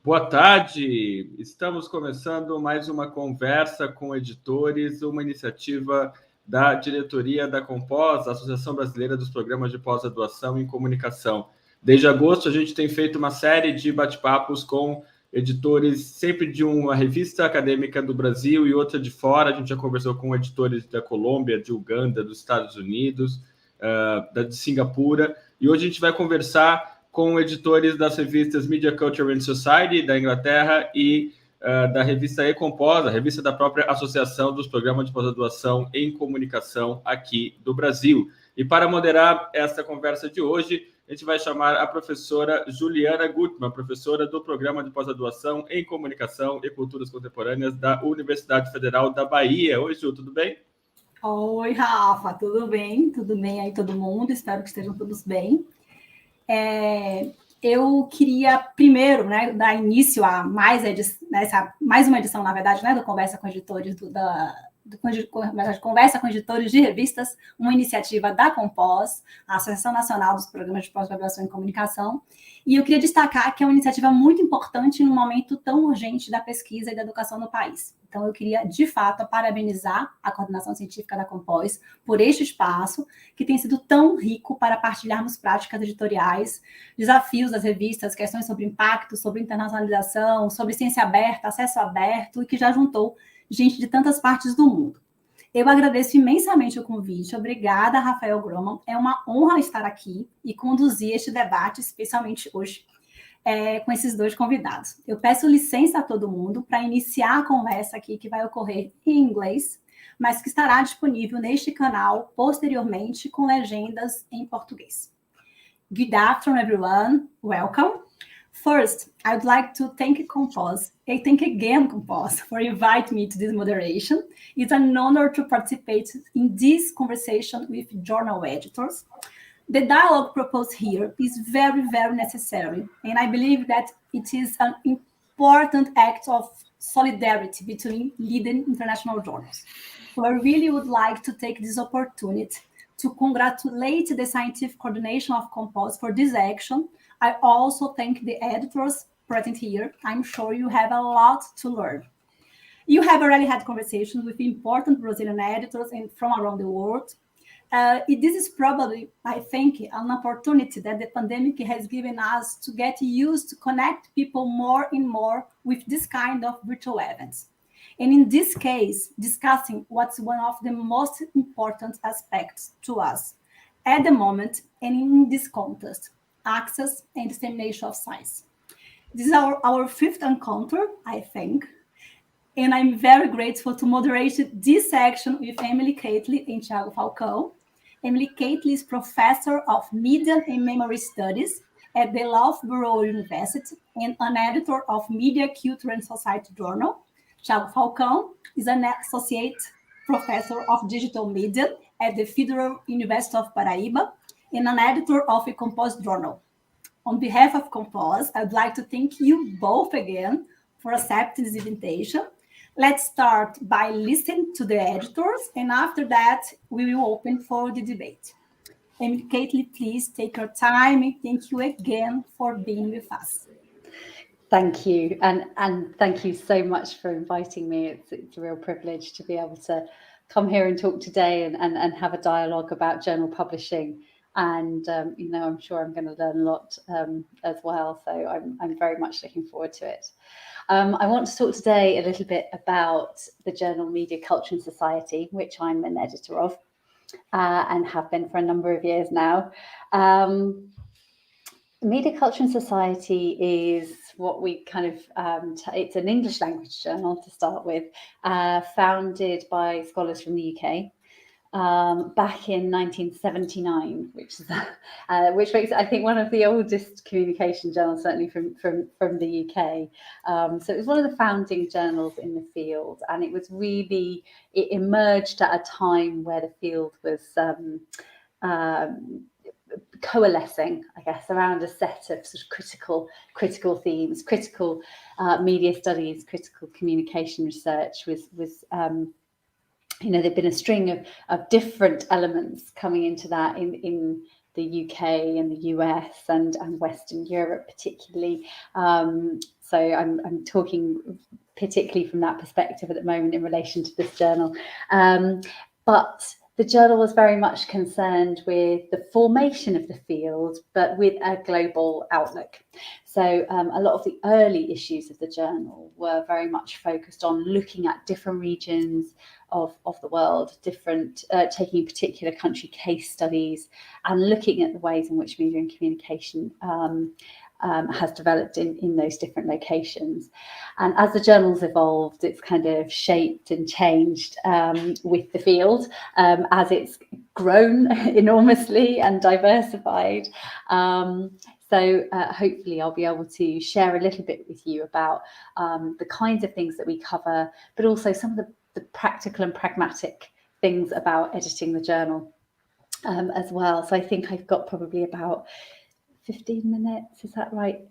Boa tarde! Estamos começando mais uma conversa com editores, uma iniciativa da diretoria da E-Compós, Associação Brasileira dos Programas de Pós-Graduação em Comunicação. Desde agosto, a gente tem feito uma série de bate-papos com editores, sempre de uma revista acadêmica do Brasil e outra de fora. A gente já conversou com editores da Colômbia, de Uganda, dos Estados Unidos, de Singapura. E hoje a gente vai conversar com editores das revistas Media, Culture and Society, da Inglaterra, e da revista E-Compós, a revista da própria Associação dos Programas de Pós-Graduação em Comunicação aqui do Brasil. E para moderar essa conversa de hoje, a gente vai chamar a professora Juliana Gutmann, professora do Programa de Pós-Graduação em Comunicação e Culturas Contemporâneas da Universidade Federal da Bahia. Oi, Ju, tudo bem? Oi, Rafa, tudo bem? Tudo bem aí todo mundo? Espero que estejam todos bem. Eu queria primeiro, dar início a mais uma edição, na verdade, do Conversa com Editores Conversa com Editores de Revistas, uma iniciativa da Compós, a Associação Nacional dos Programas de Pós-Graduação em Comunicação, e eu queria destacar que é uma iniciativa muito importante num momento tão urgente da pesquisa e da educação no país. Então, eu queria, de fato, parabenizar a coordenação científica da Compós por este espaço, que tem sido tão rico para partilharmos práticas editoriais, desafios das revistas, questões sobre impacto, sobre internacionalização, sobre ciência aberta, acesso aberto, e que já juntou gente de tantas partes do mundo. Eu agradeço imensamente o convite. Obrigada, Rafael Groman. É uma honra estar aqui e conduzir este debate, especialmente hoje, com esses dois convidados. Eu peço licença a todo mundo para iniciar a conversa aqui, que vai ocorrer em inglês, mas que estará disponível neste canal posteriormente com legendas em português. Good afternoon, everyone. Welcome. First, I would like to thank Compós. I thank again Compós for inviting me to this moderation. It's an honor to participate in this conversation with journal editors. The dialogue proposed here is very, very necessary, and I believe that it is an important act of solidarity between leading international journals. So I really would like to take this opportunity to congratulate the scientific coordination of Compós for this action. I also thank the editors present here. I'm sure you have a lot to learn. You have already had conversations with important Brazilian editors and from around the world. This is probably, I think, an opportunity that the pandemic has given us to get used to connect people more and more with this kind of virtual events. And in this case, discussing what's one of the most important aspects to us at the moment and in this context, access and dissemination of science. This is our fifth encounter, I think, and I'm very grateful to moderate this section with Emily Keightley and Thiago Falcão. Emily Keightley is professor of Media and Memory Studies at the Loughborough University and an editor of Media, Culture and Society Journal. Thiago Falcão is an associate professor of digital media at the Federal University of Paraíba and an editor of E-Compós Journal. On behalf of Compós, I'd like to thank you both again for accepting this invitation. Let's start by listening to the editors, and after that, we will open for the debate. Emily Keightley, please take your time. Thank you again for being with us. Thank you, and thank you so much for inviting me. It's a real privilege to be able to come here and talk today and have a dialogue about journal publishing. And I'm sure I'm going to learn a lot as well. So I'm very much looking forward to it. I want to talk today a little bit about the journal Media, Culture and Society, which I'm an editor of and have been for a number of years now. Media, Culture and Society is what we kind of, it's an English language journal to start with, founded by scholars from the UK. Back in 1979, which makes it, I think, one of the oldest communication journals, certainly from the UK. So it was one of the founding journals in the field, and it emerged at a time where the field was coalescing, I guess, around a set of sort of critical themes, critical media studies, critical communication research was there'd been a string of different elements coming into that in the UK and the US and Western Europe particularly. So I'm talking particularly from that perspective at the moment in relation to this journal. But the journal was very much concerned with the formation of the field, but with a global outlook. So a lot of the early issues of the journal were very much focused on looking at different regions of the world, taking particular country case studies and looking at the ways in which media and communication has developed in those different locations. And as the journal's evolved, it's kind of shaped and changed with the field as it's grown enormously and diversified. So hopefully I'll be able to share a little bit with you about the kinds of things that we cover, but also some of the practical and pragmatic things about editing the journal as well. So I think I've got probably about 15 minutes, is that right?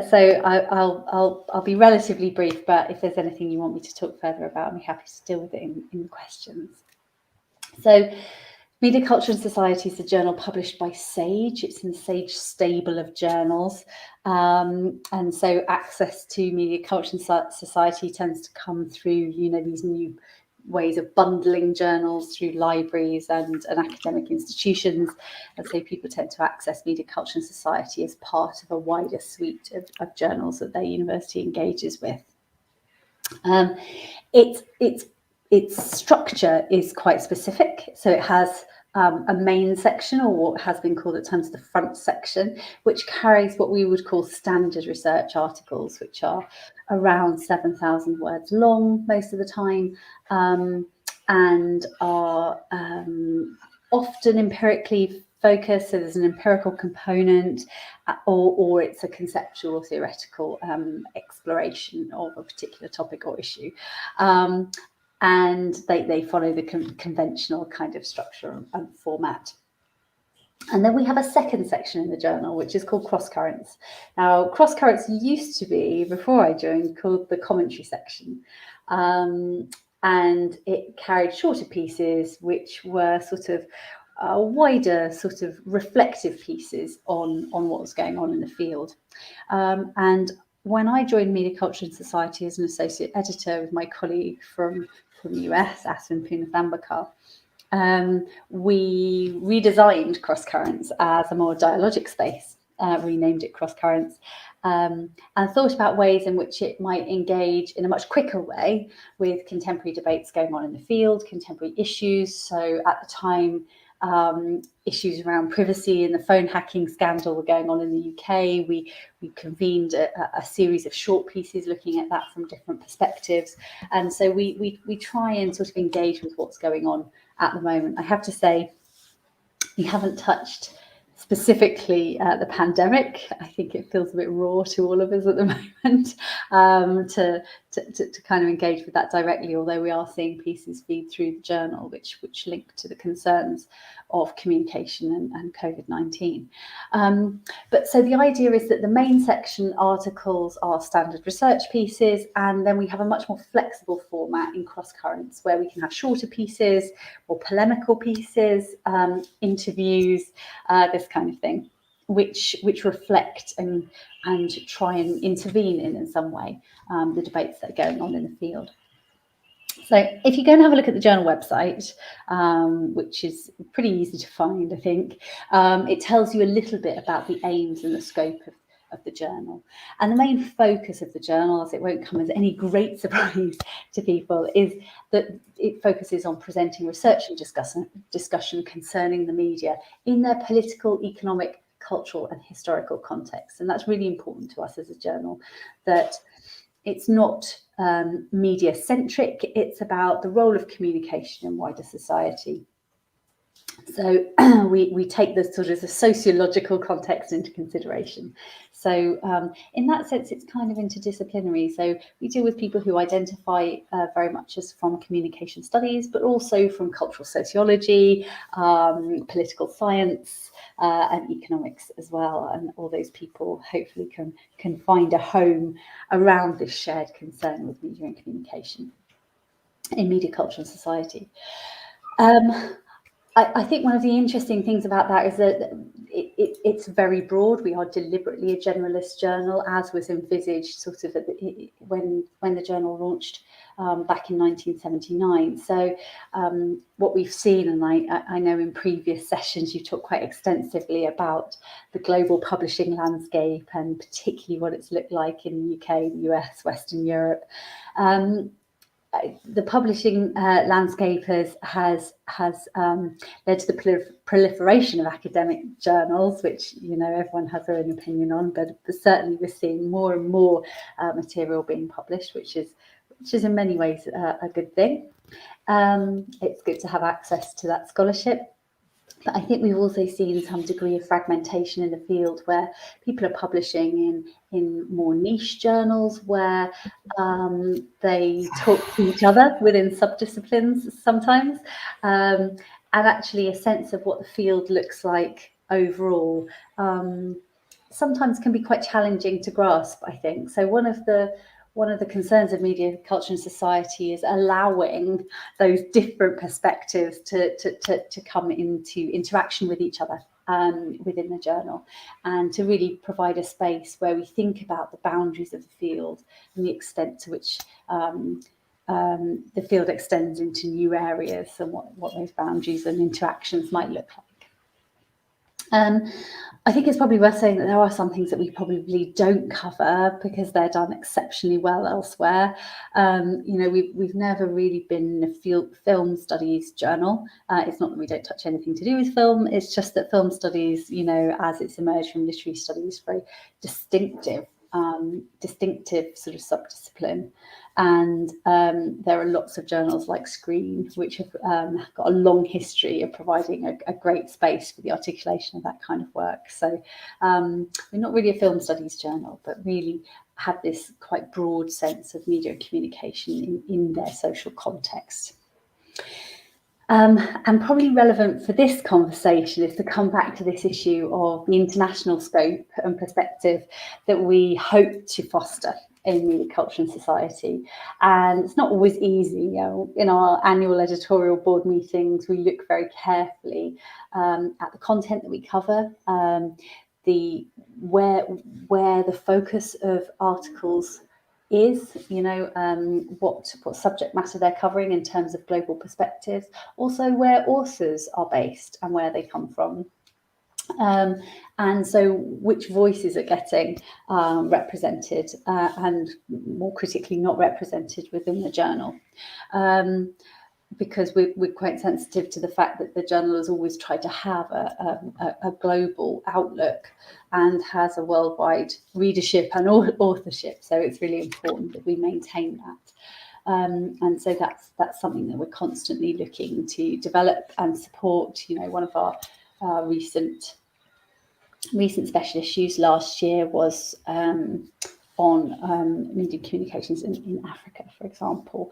So I'll be relatively brief, but if there's anything you want me to talk further about, I'm happy to deal with it in the questions. So Media, Culture and Society is a journal published by Sage. It's in the Sage stable of journals. And so access to Media, Culture and Society tends to come through, these new ways of bundling journals through libraries and academic institutions. And so people tend to access Media, Culture and Society as part of a wider suite of journals that their university engages with. Its structure is quite specific. So it has a main section, or what has been called at times the front section, which carries what we would call standard research articles, which are around 7,000 words long most of the time, and are often empirically focused. So there's an empirical component, or it's a conceptual or theoretical exploration of a particular topic or issue. And they follow the conventional kind of structure and format. And then we have a second section in the journal, which is called Cross Currents. Now, Cross Currents used to be, before I joined, called the commentary section. And it carried shorter pieces, which were sort of wider, sort of reflective pieces on what was going on in the field. And when I joined Media, Culture and Society as an associate editor with my colleague from the US, Aswin Punithambakar, we redesigned Cross Currents as a more dialogic space, renamed it Cross Currents, and thought about ways in which it might engage in a much quicker way with contemporary debates going on in the field, contemporary issues. So at the time, issues around privacy and the phone hacking scandal were going on in the UK. We convened a series of short pieces looking at that from different perspectives. And so we try and sort of engage with what's going on at the moment. I have to say, we haven't touched specifically the pandemic. I think it feels a bit raw to all of us at the moment to kind of engage with that directly, although we are seeing pieces feed through the journal which link to the concerns of communication and COVID-19. But so the idea is that the main section articles are standard research pieces, and then we have a much more flexible format in Cross Currents, where we can have shorter pieces, more polemical pieces, interviews, this kind of thing, which reflect and try and intervene in some way the debates that are going on in the field. So if you go and have a look at the journal website, which is pretty easy to find, I think, it tells you a little bit about the aims and the scope of the journal. And the main focus of the journal, as it won't come as any great surprise to people, is that it focuses on presenting research and discussion concerning the media in their political, economic, cultural and historical context. And that's really important to us as a journal, that it's not media centric, it's about the role of communication in wider society. So we take the sort of the sociological context into consideration. So in that sense, it's kind of interdisciplinary. So we deal with people who identify very much as from communication studies, but also from cultural sociology, political science, and economics as well. And all those people hopefully can find a home around this shared concern with media and communication in Media, Culture and Society. I think one of the interesting things about that is that it's very broad. We are deliberately a generalist journal, as was envisaged sort of when the journal launched back in 1979. So what we've seen, and I know in previous sessions you talked quite extensively about the global publishing landscape and particularly what it's looked like in the UK, the US, Western Europe. The publishing landscape has led to the proliferation of academic journals, which everyone has their own opinion on, but certainly we're seeing more and more material being published, which is in many ways a good thing. It's good to have access to that scholarship. But I think we've also seen some degree of fragmentation in the field where people are publishing in more niche journals where they talk to each other within subdisciplines sometimes, and actually a sense of what the field looks like overall sometimes can be quite challenging to grasp, I think. So one of the concerns of media, culture and society is allowing those different perspectives to come into interaction with each other within the journal, and to really provide a space where we think about the boundaries of the field and the extent to which the field extends into new areas and what those boundaries and interactions might look like. I think it's probably worth saying that there are some things that we probably don't cover because they're done exceptionally well elsewhere. We've never really been a film studies journal. It's not that we don't touch anything to do with film. It's just that film studies, as it's emerged from literary studies, very distinctive sort of subdiscipline. And there are lots of journals like Screen, which have got a long history of providing a great space for the articulation of that kind of work. So we're not really a film studies journal, but really have this quite broad sense of media and communication in their social context. And probably relevant for this conversation is to come back to this issue of the international scope and perspective that we hope to foster in media, culture and society. And it's not always easy. In our annual editorial board meetings, we look very carefully at the content that we cover, where the focus of articles is, what subject matter they're covering in terms of global perspectives, also where authors are based and where they come from. And so which voices are getting represented and more critically not represented within the journal. Because we're quite sensitive to the fact that the journal has always tried to have a global outlook and has a worldwide readership and authorship. So it's really important that we maintain that. And so that's something that we're constantly looking to develop and support. One of our recent special issues last year was on media communications in Africa, for example.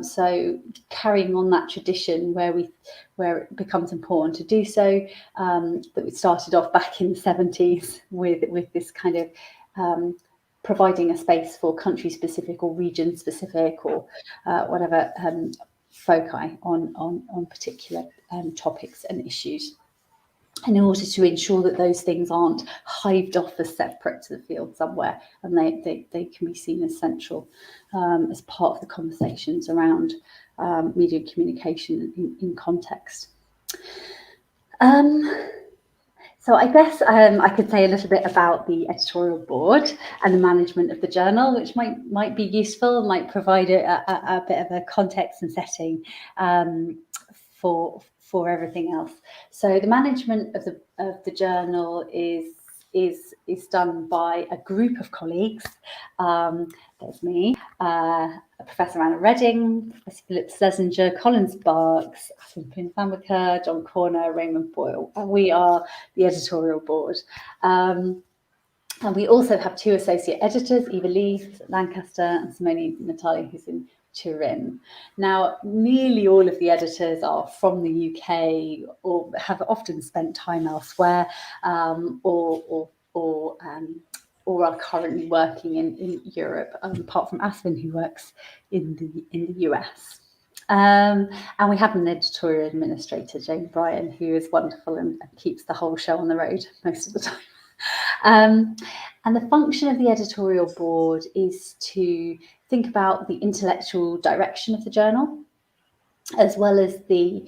So carrying on that tradition where it becomes important to do so, that we started off back in the 70s with this kind of providing a space for country-specific or region-specific or whatever foci on particular topics and issues, in order to ensure that those things aren't hived off as separate to the field somewhere, and they can be seen as central as part of the conversations around media communication in context. So I guess I could say a little bit about the editorial board and the management of the journal, which might be useful, might provide a bit of a context and setting for everything else. So the management of the journal is done by a group of colleagues. There's me, Professor Anna Redding, Professor Philip Schlesinger, Colin Sparks, Asim Pimfamaka, John Corner, Raymond Boyle, and we are the editorial board. And we also have two associate editors, Eva Lee, who's at Lancaster, and Simone Natali, who's in Turin. Now, nearly all of the editors are from the UK or have often spent time elsewhere, or are currently working in Europe, apart from Asvin, who works in the US. And we have an editorial administrator, Jane Bryan, who is wonderful and keeps the whole show on the road most of the time. And the function of the editorial board is to think about the intellectual direction of the journal, as well as the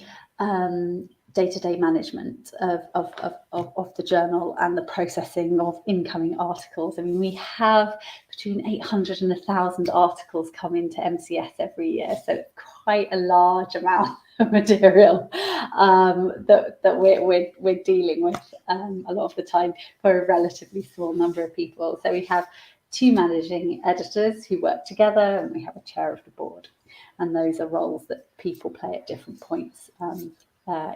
day-to-day management of the journal and the processing of incoming articles. I mean, we have between 800 and 1,000 articles come into MCS every year, so it's quite a large amount of material that we're dealing with a lot of the time for a relatively small number of people. So we have 2 managing editors who work together, and we have a chair of the board. And those are roles that people play at different points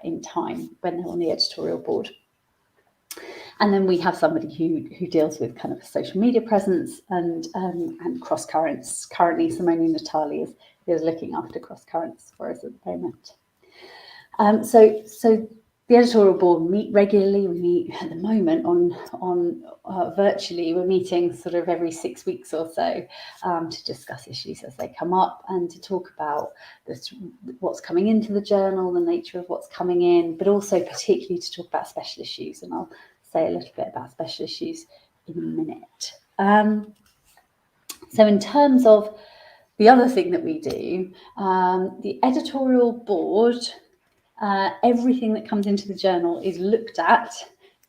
in time when they're on the editorial board. And then we have somebody who deals with kind of a social media presence and cross currents. Currently, Simone Natali is looking after cross currents for us at the moment. So the editorial board meet regularly. We meet at the moment on virtually. We're meeting sort of every 6 weeks or so to discuss issues as they come up and to talk about what's coming into the journal, the nature of what's coming in, but also particularly to talk about special issues. And I'll say a little bit about special issues in a minute. So in terms of the other thing that we do, the editorial board, everything that comes into the journal is looked at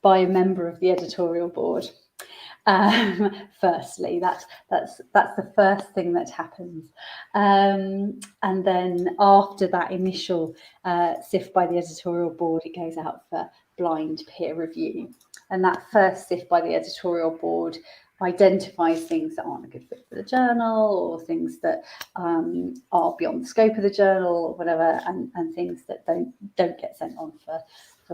by a member of the editorial board. Firstly, that's the first thing that happens, and then after that initial sift by the editorial board, it goes out for blind peer review. And that first sift by the editorial board identifies things that aren't a good fit for the journal, or things that are beyond the scope of the journal, or whatever, and things that don't get sent on for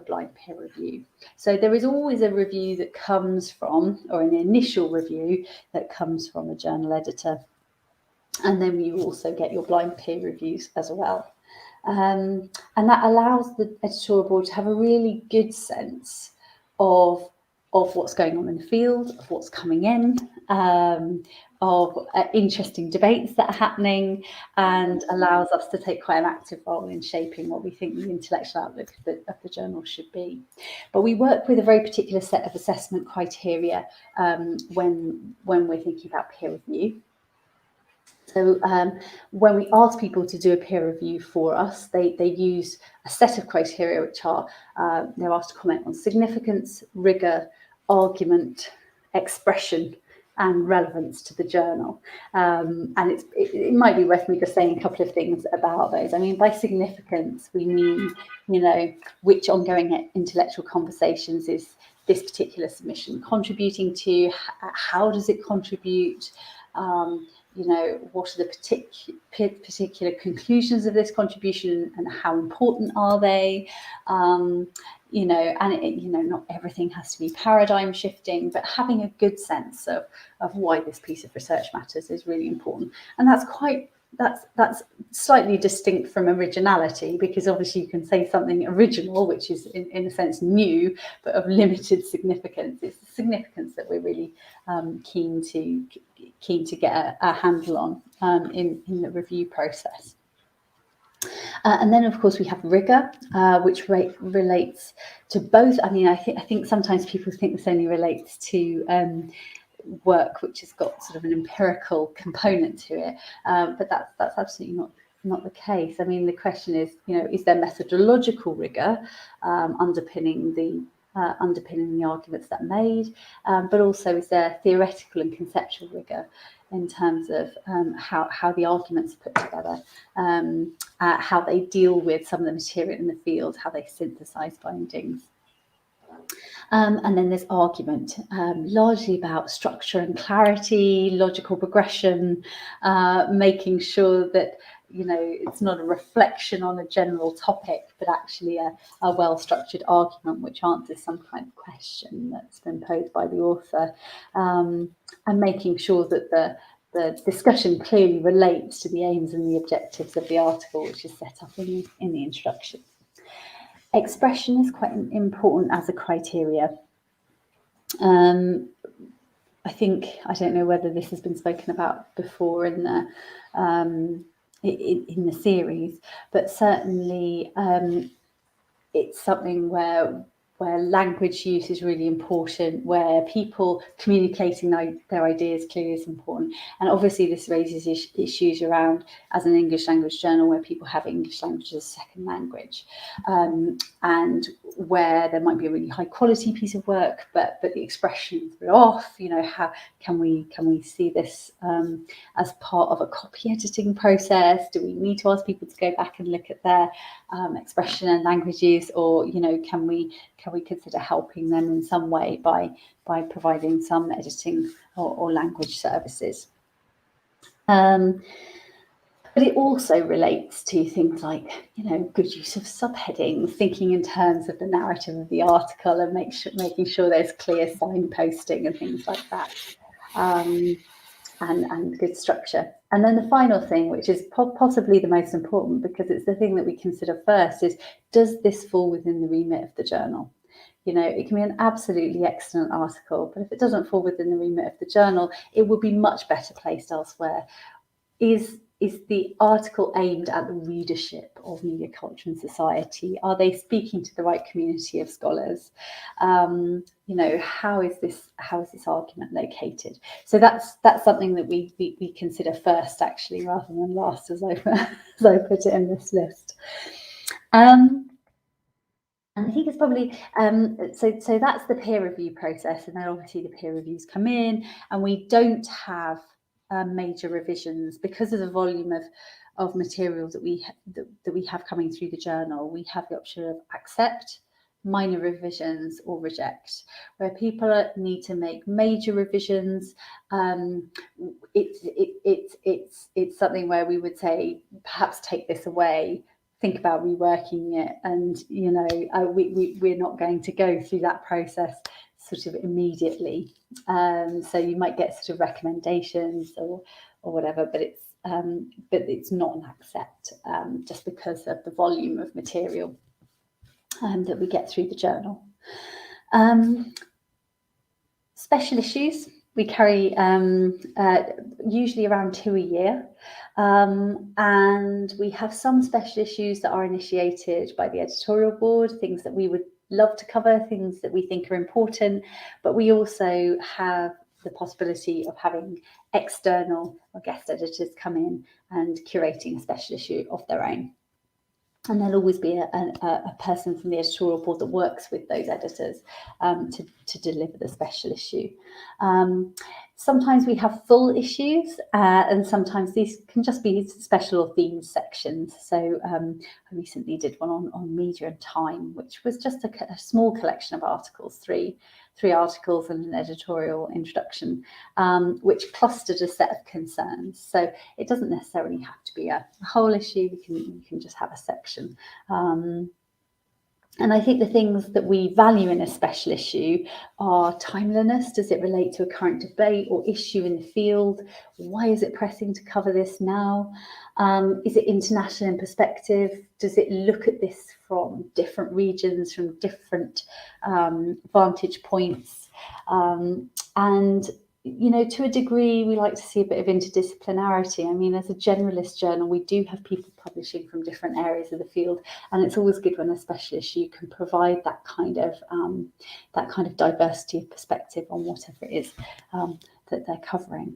blind peer review. So there is always a review that comes from, or an initial review that comes from a journal editor, and then you also get your blind peer reviews as well. And that allows the editorial board to have a really good sense of what's going on in the field, of what's coming in, of interesting debates that are happening, and allows us to take quite an active role in shaping what we think the intellectual outlook of the journal should be. But we work with a very particular set of assessment criteria when we're thinking about peer review. So when we ask people to do a peer review for us, they use a set of criteria which are, they're asked to comment on significance, rigour, argument, expression, and relevance to the journal. And it might be worth me just saying a couple of things about those. I mean, by significance, we mean, which ongoing intellectual conversations is this particular submission contributing to? How does it contribute? What are the particular conclusions of this contribution, and how important are they? Not everything has to be paradigm shifting, but having a good sense of why this piece of research matters is really important. And that's slightly distinct from originality, because obviously you can say something original, which is in a sense new, but of limited significance. It's the significance that we're really keen to get a handle on in the review process. And then, of course, we have rigour, which relates to both. I mean, I think sometimes people think this only relates to work which has got sort of an empirical component to it, but that's absolutely not the case. I mean, the question is, is there methodological rigour underpinning the arguments that are made, but also is there theoretical and conceptual rigour in terms of how the arguments are put together, how they deal with some of the material in the field, how they synthesize findings. And then there's argument, largely about structure and clarity, logical progression, making sure that it's not a reflection on a general topic, but actually a well-structured argument which answers some kind of question that's been posed by the author, and making sure that the discussion clearly relates to the aims and the objectives of the article, which is set up in the introduction. Expression is quite important as a criteria. I don't know whether this has been spoken about before in in the series, but certainly it's something where language use is really important, where people communicating their ideas clearly is important. And obviously this raises issues around, as an English language journal, where people have English language as a second language, and where there might be a really high quality piece of work, but the expressions are off. You know, how can we see this as part of a copy editing process? Do we need to ask people to go back and look at their expression and language use, or, you know, can we consider helping them in some way by providing some editing or language services? But it also relates to things like, you know, good use of subheadings, thinking in terms of the narrative of the article, and making sure there's clear signposting and things like that, and good structure. And then the final thing, which is possibly the most important, because it's the thing that we consider first, is, does this fall within the remit of the journal? You know, it can be an absolutely excellent article, but if it doesn't fall within the remit of the journal, it would be much better placed elsewhere. Is the article aimed at the readership of Media, Culture and Society? Are they speaking to the right community of scholars? You know, how is this argument located? So that's something that we consider first, actually, rather than last, as I put it in this list. And I think it's probably, so that's the peer review process, and then obviously the peer reviews come in, and we don't have major revisions because of the volume of material that we have coming through the journal. We have the option of accept, minor revisions, or reject. Where people need to make major revisions, it's something where we would say, perhaps take this away, think about reworking it, and, you know, we're not going to go through that process sort of immediately. So you might get sort of recommendations or whatever, but it's not an accept, just because of the volume of material that we get through the journal. Special issues, we carry usually around 2 a year. And we have some special issues that are initiated by the editorial board, things that we would love to cover, things that we think are important, but we also have the possibility of having external or guest editors come in and curating a special issue of their own. And there'll always be a person from the editorial board that works with those editors to deliver the special issue. Sometimes we have full issues, and sometimes these can just be special or themed sections. So I recently did one on media and time, which was just a small collection of articles, three articles and an editorial introduction, which clustered a set of concerns. So it doesn't necessarily have to be a whole issue. You can just have a section. And I think the things that we value in a special issue are timeliness. Does it relate to a current debate or issue in the field? Why is it pressing to cover this now? Is it international in perspective? Does it look at this from different regions, from different vantage points? And, you know, to a degree, we like to see a bit of interdisciplinarity. I mean, as a generalist journal, we do have people publishing from different areas of the field, and it's always good when a special issue can provide that kind of diversity of perspective on whatever it is that they're covering.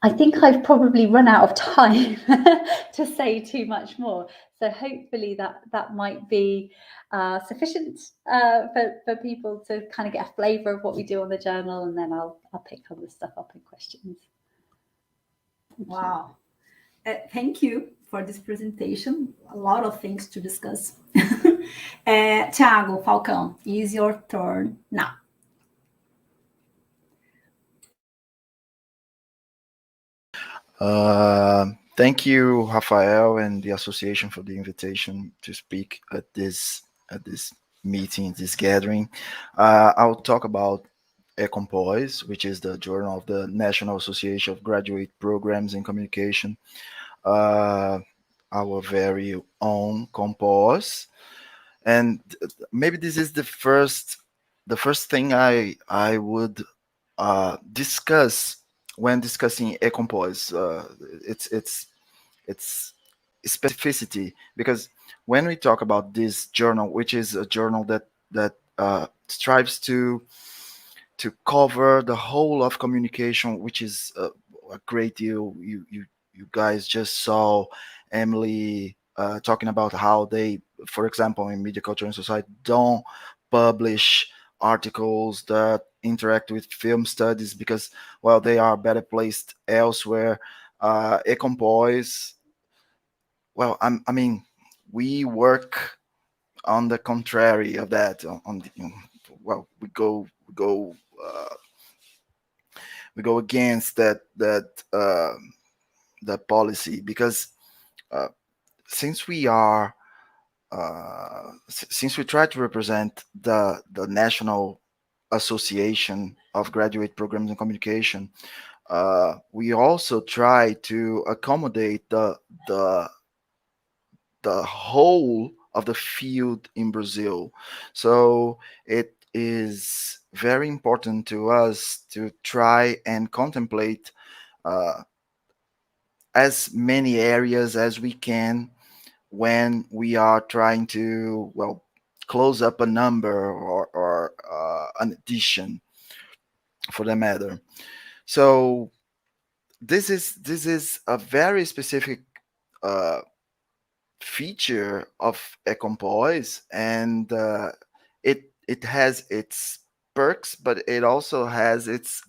I think I've probably run out of time to say too much more. So hopefully that might be sufficient for people to kind of get a flavour of what we do on the journal, and then I'll pick other stuff up in questions. Wow. Thank you for this presentation. A lot of things to discuss. Thiago, Falcão, is your turn now. Thank you, Rafael, and the association for the invitation to speak at this meeting, this gathering. I'll talk about E-Compós, which is the journal of the National Association of Graduate Programs in Communication, our very own Compós. And maybe this is the first thing I would discuss when discussing E-Compós, its specificity, because when we talk about this journal, which is a journal that strives to cover the whole of communication, which is a great deal. You guys just saw Emily talking about how they, for example, in Media, Culture, and Society, don't publish articles that interact with film studies because, well, they are better placed elsewhere. E-Compós, well, I mean, we work on the contrary of that. Well, we go against that policy, because since we are since we try to represent the National Association of Graduate Programs in Communication, we also try to accommodate the whole of the field in Brazil. So it is very important to us to try and contemplate as many areas as we can when we are trying to, well, close up a number or an edition, for the matter. So this is a very specific feature of E-Compós, and it has its perks, but it also has its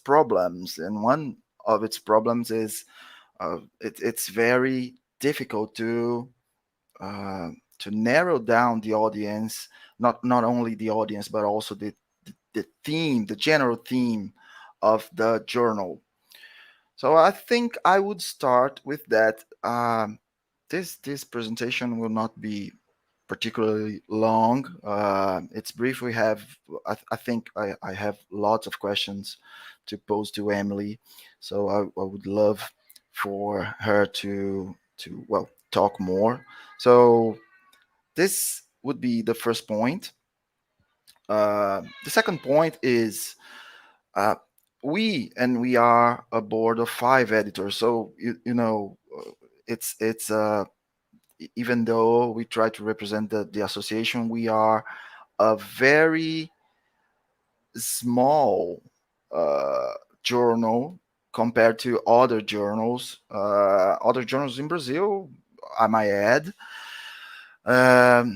problems. And one of its problems is it's very difficult to narrow down the audience, not only the audience, but also the theme, the general theme of the journal. So I think I would start with that. This presentation will not be particularly long. It's brief. We have, I think I have lots of questions to pose to Emily. So I would love for her to well, talk more. So this would be the first point. The second point is we are a board of 5 editors. So you know, it's even though we try to represent the association, we are a very small journal compared to other journals in Brazil, I might add.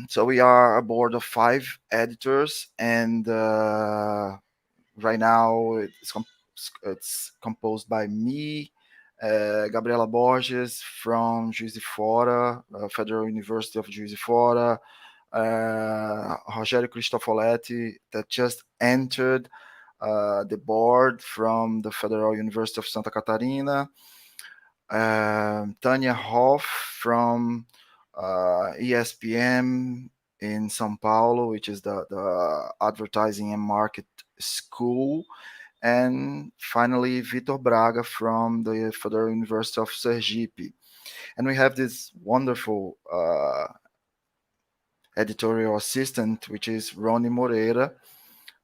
So we are a board of 5 editors, and right now it's composed by me, Gabriela Borges from Juiz de Fora, Federal University of Juiz de Fora, Rogério Cristofoletti, that just entered the board from the Federal University of Santa Catarina, Tanya Hoff from ESPM in São Paulo, which is the Advertising and Market School, and finally Vitor Braga from the Federal University of Sergipe. And we have this wonderful editorial assistant, which is Ronnie Moreira,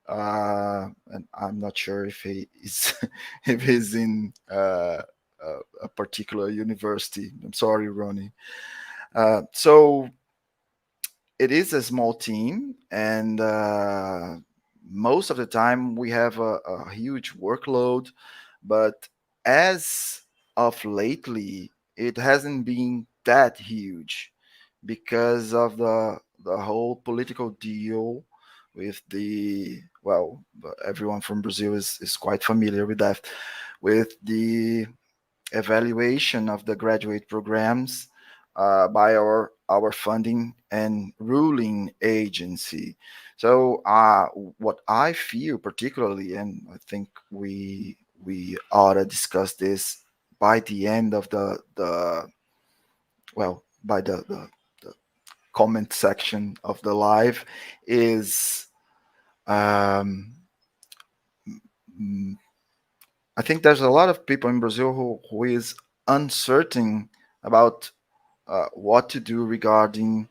and I'm not sure if he is if he's in a particular university. I'm sorry, Ronnie. So it is a small team, and most of the time we have a huge workload, but as of lately, it hasn't been that huge because of the whole political deal with the, well, everyone from Brazil is quite familiar with that, with the evaluation of the graduate programs by our funding and ruling agency. So what I feel particularly, and I think we ought to discuss this by the end of the comment section of the live, is I think there's a lot of people in Brazil who is uncertain about what to do regarding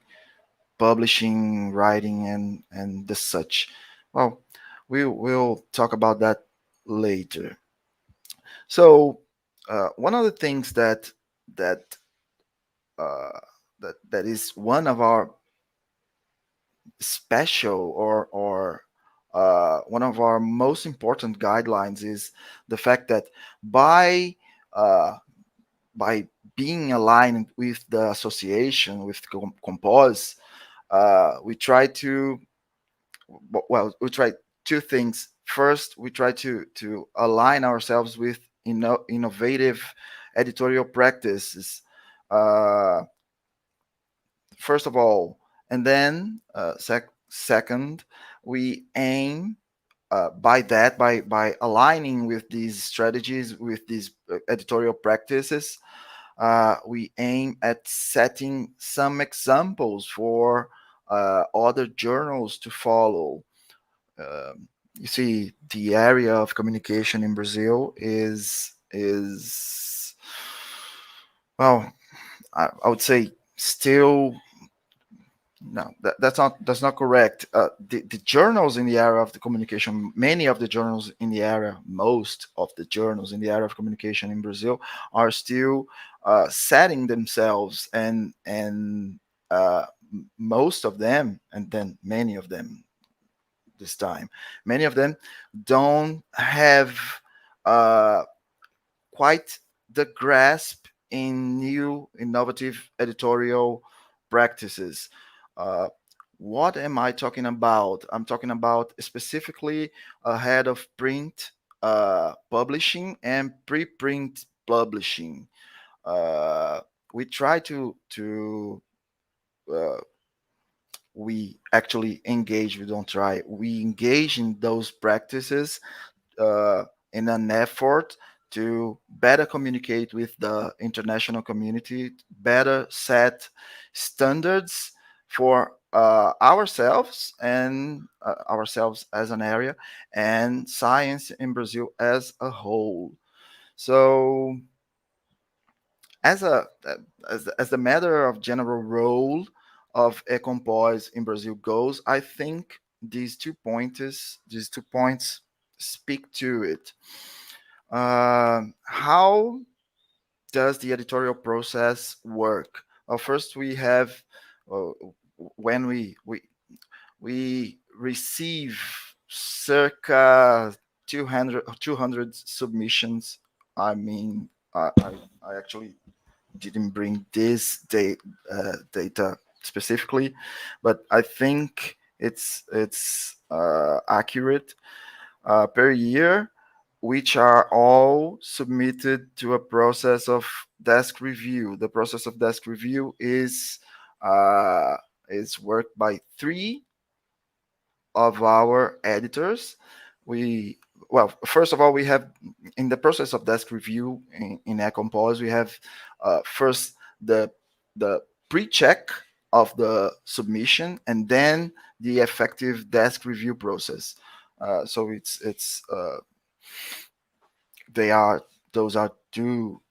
publishing, writing, and the such. Well, we will talk about that later. So one of the things that is one of our special or one of our most important guidelines is the fact that by being aligned with the association, with Compós, we try two things. First, we try to align ourselves with innovative editorial practices, first of all, and then second, we aim by aligning with these strategies, with these editorial practices, we aim at setting some examples for other journals to follow. You see, the area of communication in Brazil is well, I would say still. No, that's not correct. The journals in the area of the communication, many of the journals in the area, most of the journals in the area of communication in Brazil are still setting themselves, and most of them, and then many of them this time, many of them don't have quite the grasp in new innovative editorial practices. What am I talking about? I'm talking about specifically ahead of print publishing and preprint publishing. We try to we actually engage. We don't try. We engage in those practices in an effort to better communicate with the international community, better set standards for ourselves and ourselves as an area, and science in Brazil as a whole. So, as the matter of general role of E-Compós in Brazil goes, I think these 2 points speak to it. How does the editorial process work? Well, first we have when we receive circa 200 submissions. I mean, I actually didn't bring this data specifically, but I think it's accurate per year, which are all submitted to a process of desk review. The process of desk review is worked by 3 of our editors. First of all, we have, in the process of desk review in E-Compós, we have first the pre-check of the submission, and then the effective desk review process. So those are two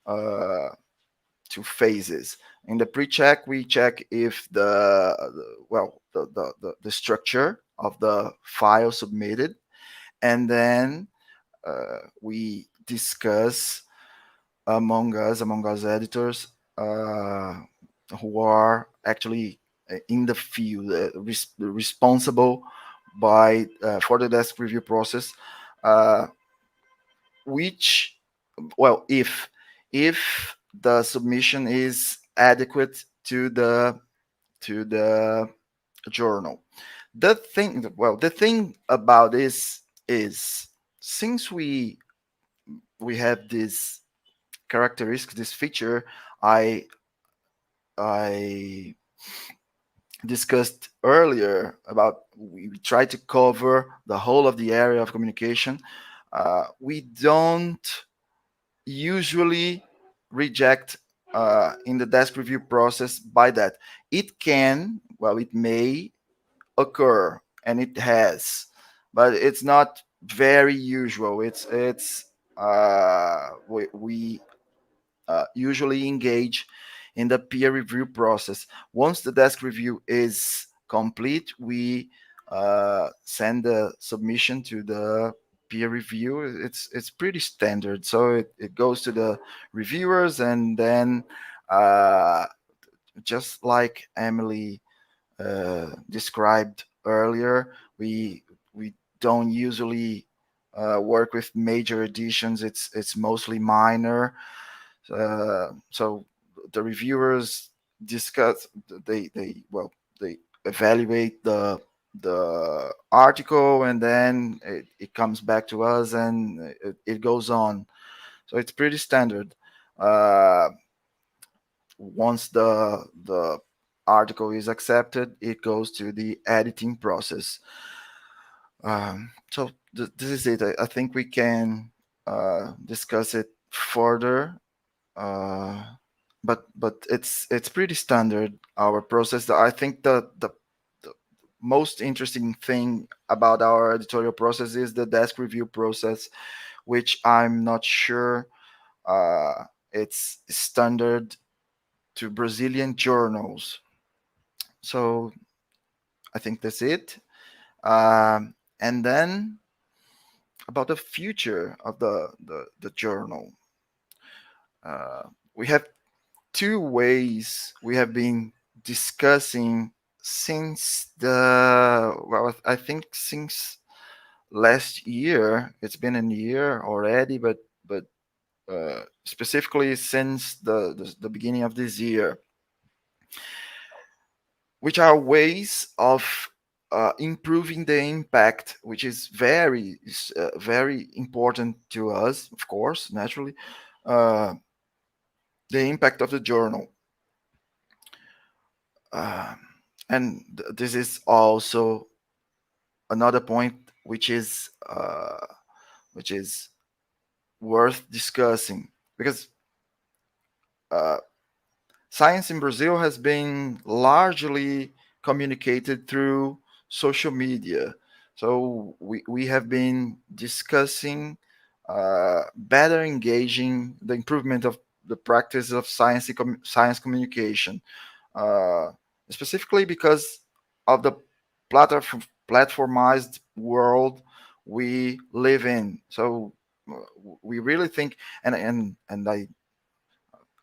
phases. In the pre-check, we check if the structure of the file submitted, and then we discuss among us editors who are actually in the field, responsible for the desk review process, if the submission is adequate to the journal. The thing about this is, since we have this characteristic, this feature I discussed earlier about, we try to cover the whole of the area of communication. We don't usually reject in the desk review process by that. It may occur, and it has, but it's not very usual. We usually engage in the peer review process. Once the desk review is complete, we send the submission to the peer review, it's pretty standard. So it goes to the reviewers, and then just like Emily described earlier, we don't usually work with major editions. It's mostly minor. So the reviewers discuss, they evaluate the article, and then it comes back to us, and it goes on. So it's pretty standard. Once the article is accepted, it goes to the editing process. So this is it. I think we can discuss it further, but it's pretty standard, our process. I think the most interesting thing about our editorial process is the desk review process, which I'm not sure it's standard to Brazilian journals. So I think that's it. And then about the future of the journal. We have two ways we have been discussing since I think since last year. It's been a year already, but specifically since the beginning of this year, which are ways of improving the impact, which is very important to us, of course, naturally, the impact of the journal. And this is also another point which is worth discussing, because science in Brazil has been largely communicated through social media. So we have been discussing better engaging the improvement of the practice of science communication, specifically because of the platformized world we live in. So we really think, and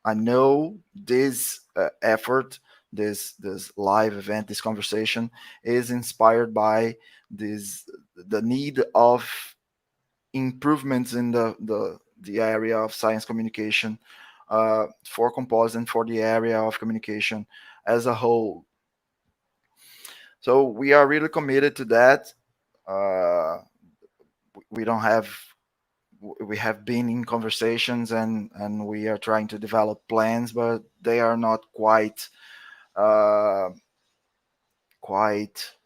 I know this effort, this live event, this conversation is inspired by the need of improvements in the area of science communication for Compós and for the area of communication as a whole. So we are really committed to that. We have been in conversations, and we are trying to develop plans, but they are not quite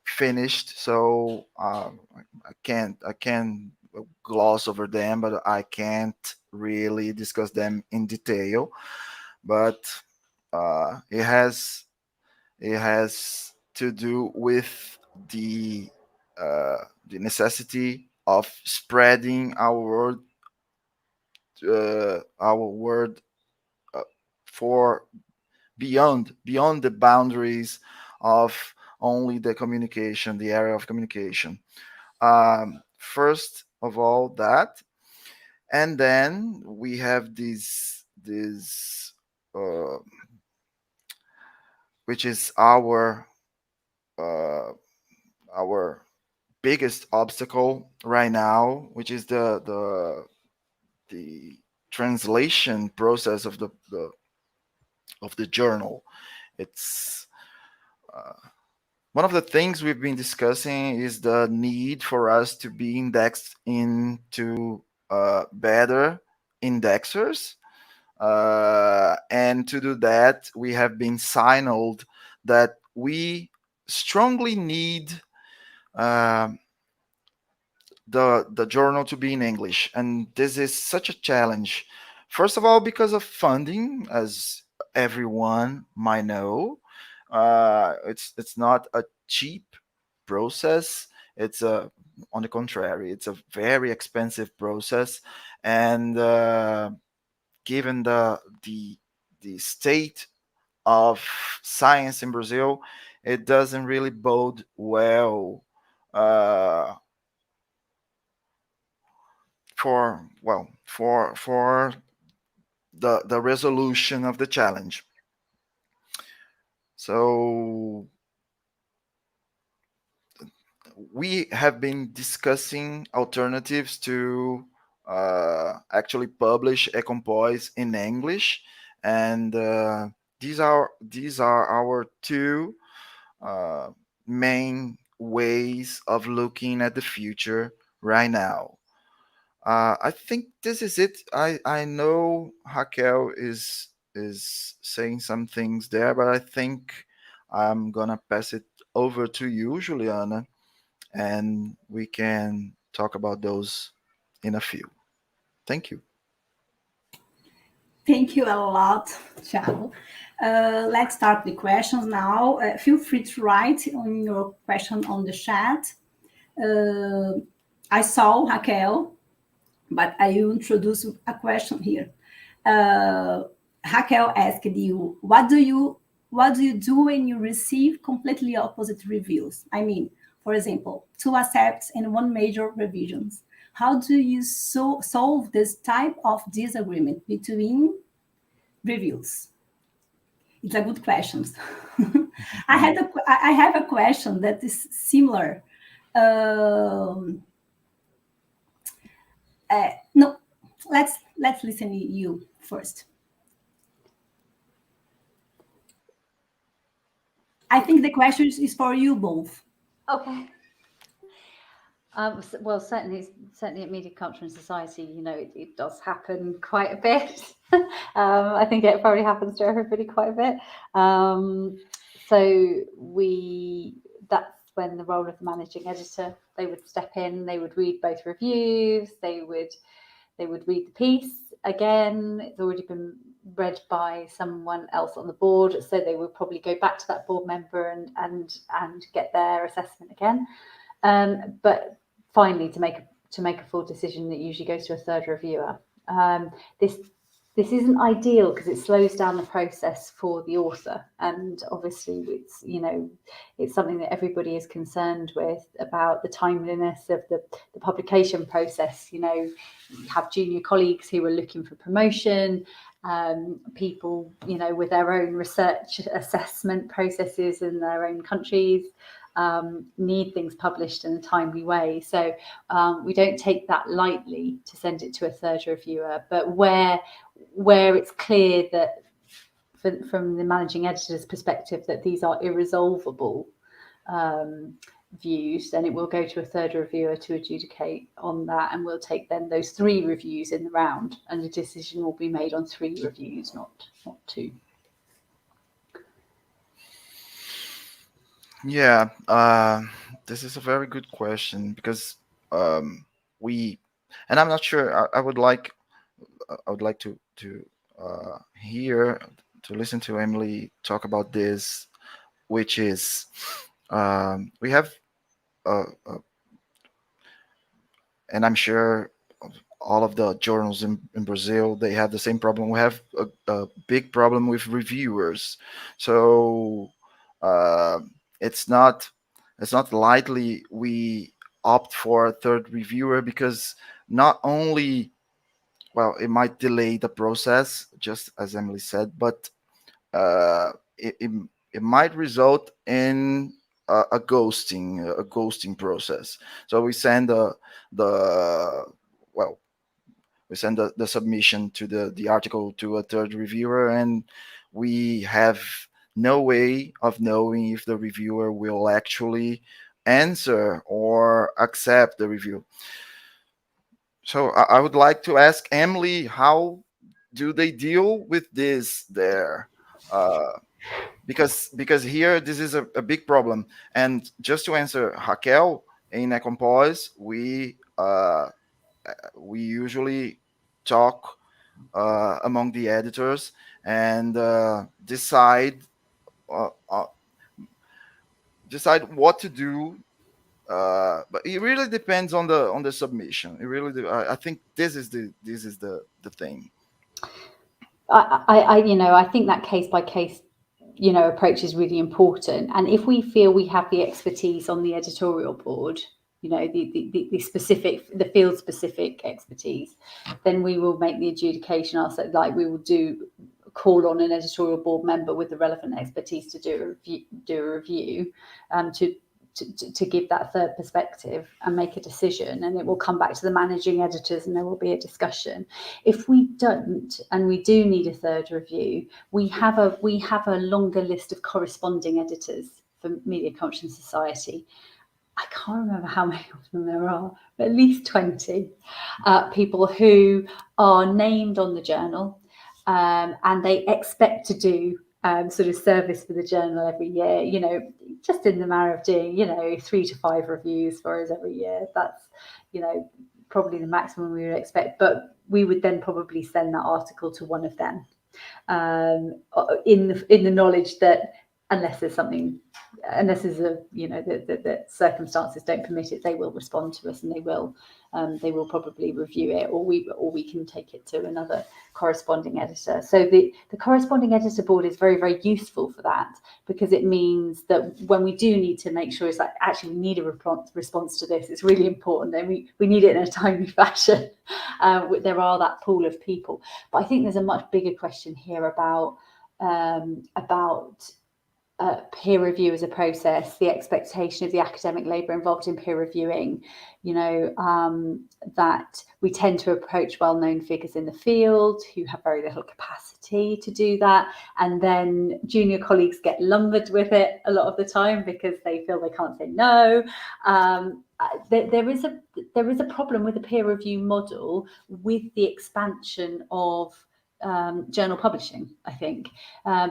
finished. So I can't gloss over them, but I can't really discuss them in detail. But it has to do with the necessity of spreading our word for beyond the boundaries of only the communication, the area of communication. First of all, that, and then we have this which is our biggest obstacle right now, which is the translation process of the journal. It's one of the things we've been discussing is the need for us to be indexed into better indexers. And to do that, we have been signaled that we strongly need the journal to be in English. And this is such a challenge. First of all, because of funding, as everyone might know. It's not a cheap process. It's on the contrary, it's a very expensive process. And given the state of science in Brazil, it doesn't really bode well for the resolution of the challenge. So we have been discussing alternatives to actually publish E-Compós in English, and these are our two main ways of looking at the future right now. I think this is it. I know Raquel is saying some things there, but I think I'm gonna pass it over to you, Juliana, and we can talk about those in a few. Thank you. Thank you a lot, Thiago. Let's start the questions now. Feel free to write on your question on the chat. I saw Raquel, but I will introduce a question here. Raquel asked you, what do you do when you receive completely opposite reviews? I mean, for example, 2 accepts and 1 major revisions. How do you solve this type of disagreement between reviews? It's a good question. I have a question that is similar. No, let's listen to you first. I think the question is for you both. Okay. Well, certainly at Media, Culture and Society, you know, it does happen quite a bit. I think it probably happens to everybody quite a bit. So that's when the role of the managing editor, they would step in, they would read both reviews, they would read the piece again. It's already been read by someone else on the board, so they would probably go back to that board member and get their assessment again. But finally, to make a full decision, that usually goes to a third reviewer. This isn't ideal because it slows down the process for the author, and obviously it's something that everybody is concerned with about the timeliness of the publication process. You know, you have junior colleagues who are looking for promotion, people with their own research assessment processes in their own countries. Need things published in a timely way. So we don't take that lightly to send it to a third reviewer, but where it's clear that from the managing editor's perspective that these are irresolvable views, then it will go to a third reviewer to adjudicate on that, and we'll take then those 3 reviews in the round, and the decision will be made on 3 reviews, not 2. Yeah, this is a very good question, because and I'm not sure. I would like to hear, to listen to Emily talk about this, which is we have and I'm sure all of the journals in Brazil, they have the same problem. We have a big problem with reviewers. So it's not lightly we opt for a third reviewer, because not only, well, it might delay the process, just as Emily said, but it might result in a ghosting process. So we send the submission to the article to a third reviewer, and we have no way of knowing if the reviewer will actually answer or accept the review. So I would like to ask Emily, how do they deal with this there? Because here this is a big problem. And just to answer Raquel, in E-Compós, we usually talk among the editors and decide what to do. But it really depends on the submission. It really, I think this is the thing. I think that case by case approach is really important. And if we feel we have the expertise on the editorial board you know, the field specific expertise, then we will make the adjudication ourselves. Like we will call on an editorial board member with the relevant expertise to do a review, to give that third perspective and make a decision, and it will come back to the managing editors and there will be a discussion. If we don't, and we do need a third review, we have a longer list of corresponding editors for Media Culture and Society. I can't remember how many of them there are, but at least 20 people who are named on the journal, and they expect to do sort of service for the journal every year, you know, just in the manner of doing, you know, 3 to 5 reviews for us every year. That's, you know, probably the maximum we would expect, but we would then probably send that article to one of them, in the knowledge that unless there's a, you know, the circumstances don't permit it, they will respond to us, and they will probably review it, or we can take it to another corresponding editor. So the corresponding editor board is very, very useful for that, because it means that when we do need to make sure it's like, actually we need a response to this, it's really important, and we need it in a timely fashion. There are that pool of people, but I think there's a much bigger question here about peer review as a process, the expectation of the academic labour involved in peer reviewing, you know, that we tend to approach well-known figures in the field who have very little capacity to do that, and then junior colleagues get lumbered with it a lot of the time because they feel they can't say no. There is a problem with the peer review model with the expansion of journal publishing, I think,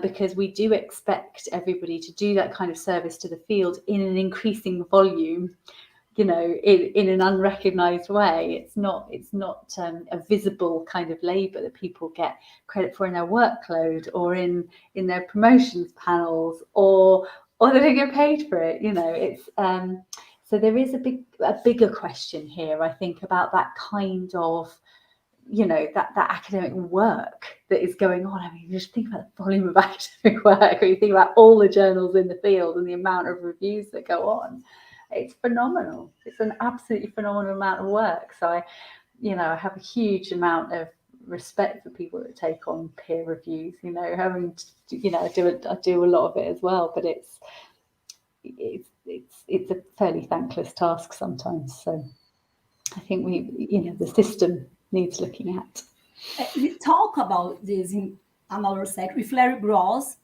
because we do expect everybody to do that kind of service to the field in an increasing volume, you know, in an unrecognised way. It's not a visible kind of labour that people get credit for in their workload or in their promotions panels, or they don't get paid for it. You know, it's so there is a bigger question here, I think, about that kind of, you know, that academic work that is going on. I mean, you just think about the volume of academic work, or you think about all the journals in the field and the amount of reviews that go on. It's phenomenal. It's an absolutely phenomenal amount of work. So I have a huge amount of respect for people that take on peer reviews. You know, I do a lot of it as well, but it's a fairly thankless task sometimes. So I think the system needs looking at. We talk about this in another section with Larry Gross.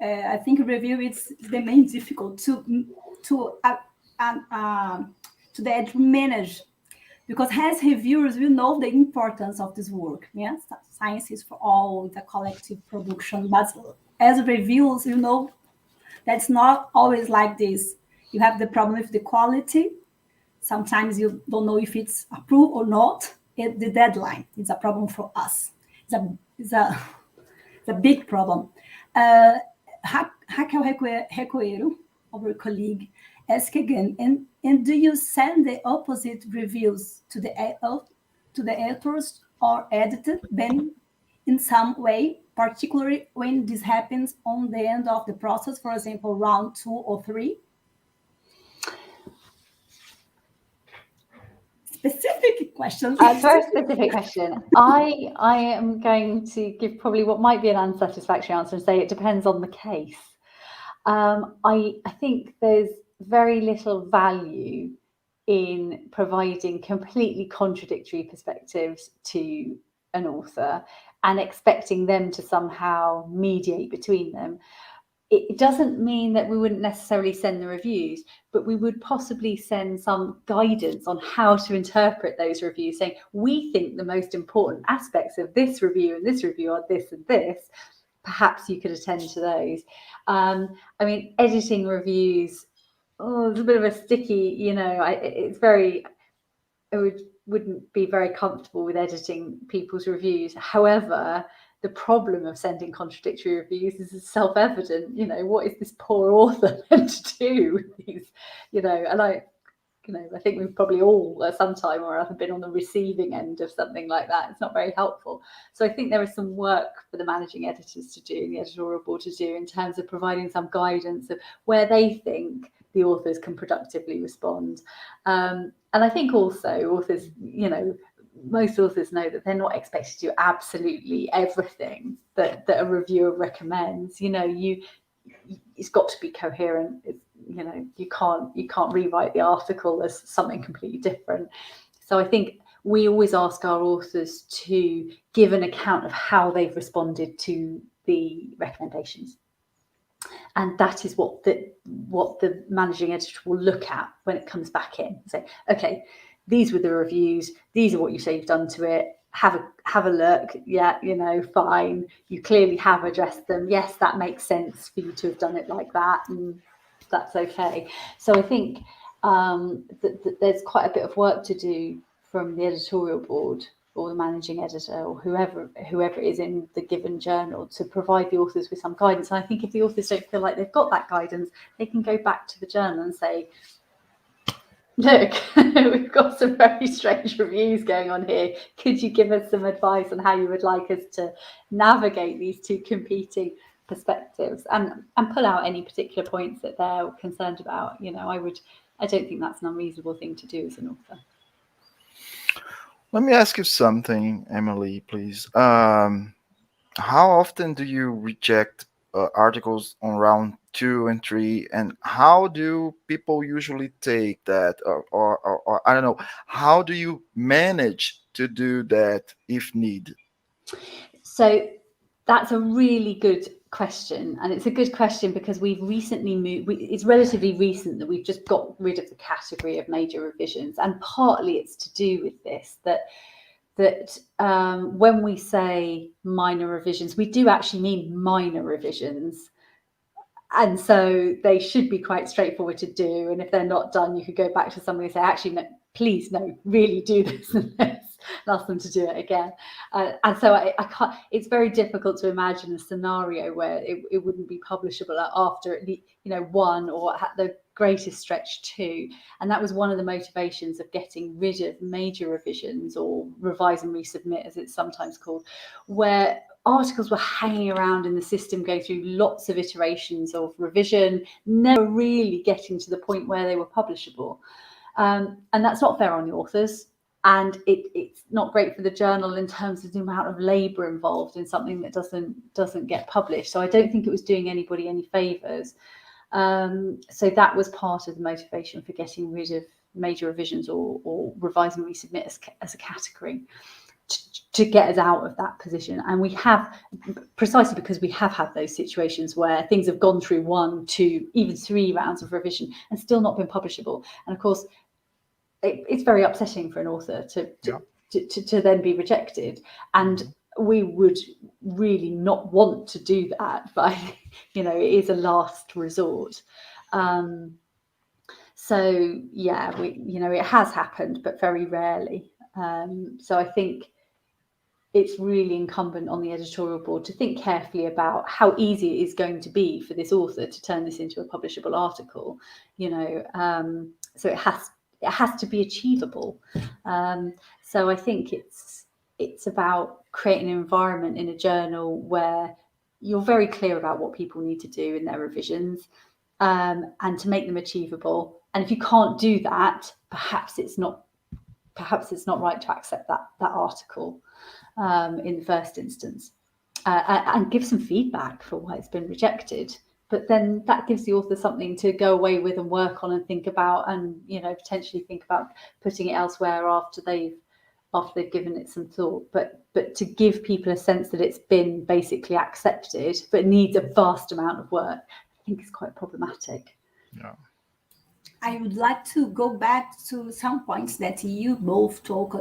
I think review is the main difficult to manage, because as reviewers we know the importance of this work. Yes, science is for all, the collective production, but as reviewers, you know, that's not always like this. You have the problem with the quality. Sometimes you don't know if it's approved or not. The deadline is a problem for us. It's a big problem. Raquel Recoeiro, our colleague, asked again, and do you send the opposite reviews to the editors or edited them in some way, particularly when this happens on the end of the process, for example, round 2 or 3? Specific question. A very specific question. I am going to give probably what might be an unsatisfactory answer and say it depends on the case. I think there's very little value in providing completely contradictory perspectives to an author and expecting them to somehow mediate between them. It doesn't mean that we wouldn't necessarily send the reviews, but we would possibly send some guidance on how to interpret those reviews, saying, we think the most important aspects of this review and this review are this and this. Perhaps you could attend to those. I mean, editing reviews, it's a bit of a sticky, wouldn't be very comfortable with editing people's reviews. However, the problem of sending contradictory reviews is self-evident. What is this poor author meant to do with these? And I think we've probably all at some time or other been on the receiving end of something like that. It's not very helpful. So I think there is some work for the managing editors to do, the editorial board to do, in terms of providing some guidance of where they think the authors can productively respond. And I think also authors, most authors know that they're not expected to do absolutely everything that a reviewer recommends. It's got to be coherent. You can't rewrite the article as something completely different. So I think we always ask our authors to give an account of how they've responded to the recommendations. And that is what the managing editor will look at when it comes back in. Say, okay, these were the reviews. These are what you say you've done to it. Have a look. Yeah, fine. You clearly have addressed them. Yes, that makes sense for you to have done it like that, and that's okay. So I think that there's quite a bit of work to do from the editorial board or the managing editor or whoever it is in the given journal to provide the authors with some guidance. And I think if the authors don't feel like they've got that guidance, they can go back to the journal and say, look, we've got some very strange reviews going on here. Could you give us some advice on how you would like us to navigate these two competing perspectives, and pull out any particular points that they're concerned about? I don't think that's an unreasonable thing to do as an author. Let me ask you something, Emily, please. How often do you reject articles on round 2 and 3, and how do people usually take that, or I don't know, how do you manage to do that if needed? So that's a really good question, and it's a good question because we've recently moved. It's relatively recent that we've just got rid of the category of major revisions, and partly it's to do with this that when we say minor revisions, we do actually mean minor revisions, and so they should be quite straightforward to do. And if they're not done, you could go back to somebody and say, actually, no, please, no, really do this and this. And ask them to do it again. And so I can't. It's very difficult to imagine a scenario where it wouldn't be publishable after one, or at the greatest stretch 2. And that was one of the motivations of getting rid of major revisions, or revise and resubmit as it's sometimes called, where articles were hanging around in the system, going through lots of iterations of revision, never really getting to the point where they were publishable. And that's not fair on the authors. And it's not great for the journal in terms of the amount of labour involved in something that doesn't get published. So I don't think it was doing anybody any favours. So that was part of the motivation for getting rid of major revisions or revise and resubmit as a category, to get us out of that position. And we have, precisely because we have had those situations where things have gone through 1, 2, even 3 rounds of revision and still not been publishable. And of course, it's very upsetting for an author to then be rejected, and we would really not want to do that, but it is a last resort. So yeah, it has happened, but very rarely. So I think it's really incumbent on the editorial board to think carefully about how easy it is going to be for this author to turn this into a publishable article. So it has to be achievable. So I think it's about creating an environment in a journal where you're very clear about what people need to do in their revisions, and to make them achievable. And if you can't do that, perhaps it's not right to accept that article in the first instance, and give some feedback for why it's been rejected. But then that gives the author something to go away with and work on and think about, and potentially think about putting it elsewhere after they've given it some thought. But to give people a sense that it's been basically accepted but needs a vast amount of work, I think is quite problematic. Yeah. I would like to go back to some points that you both talked.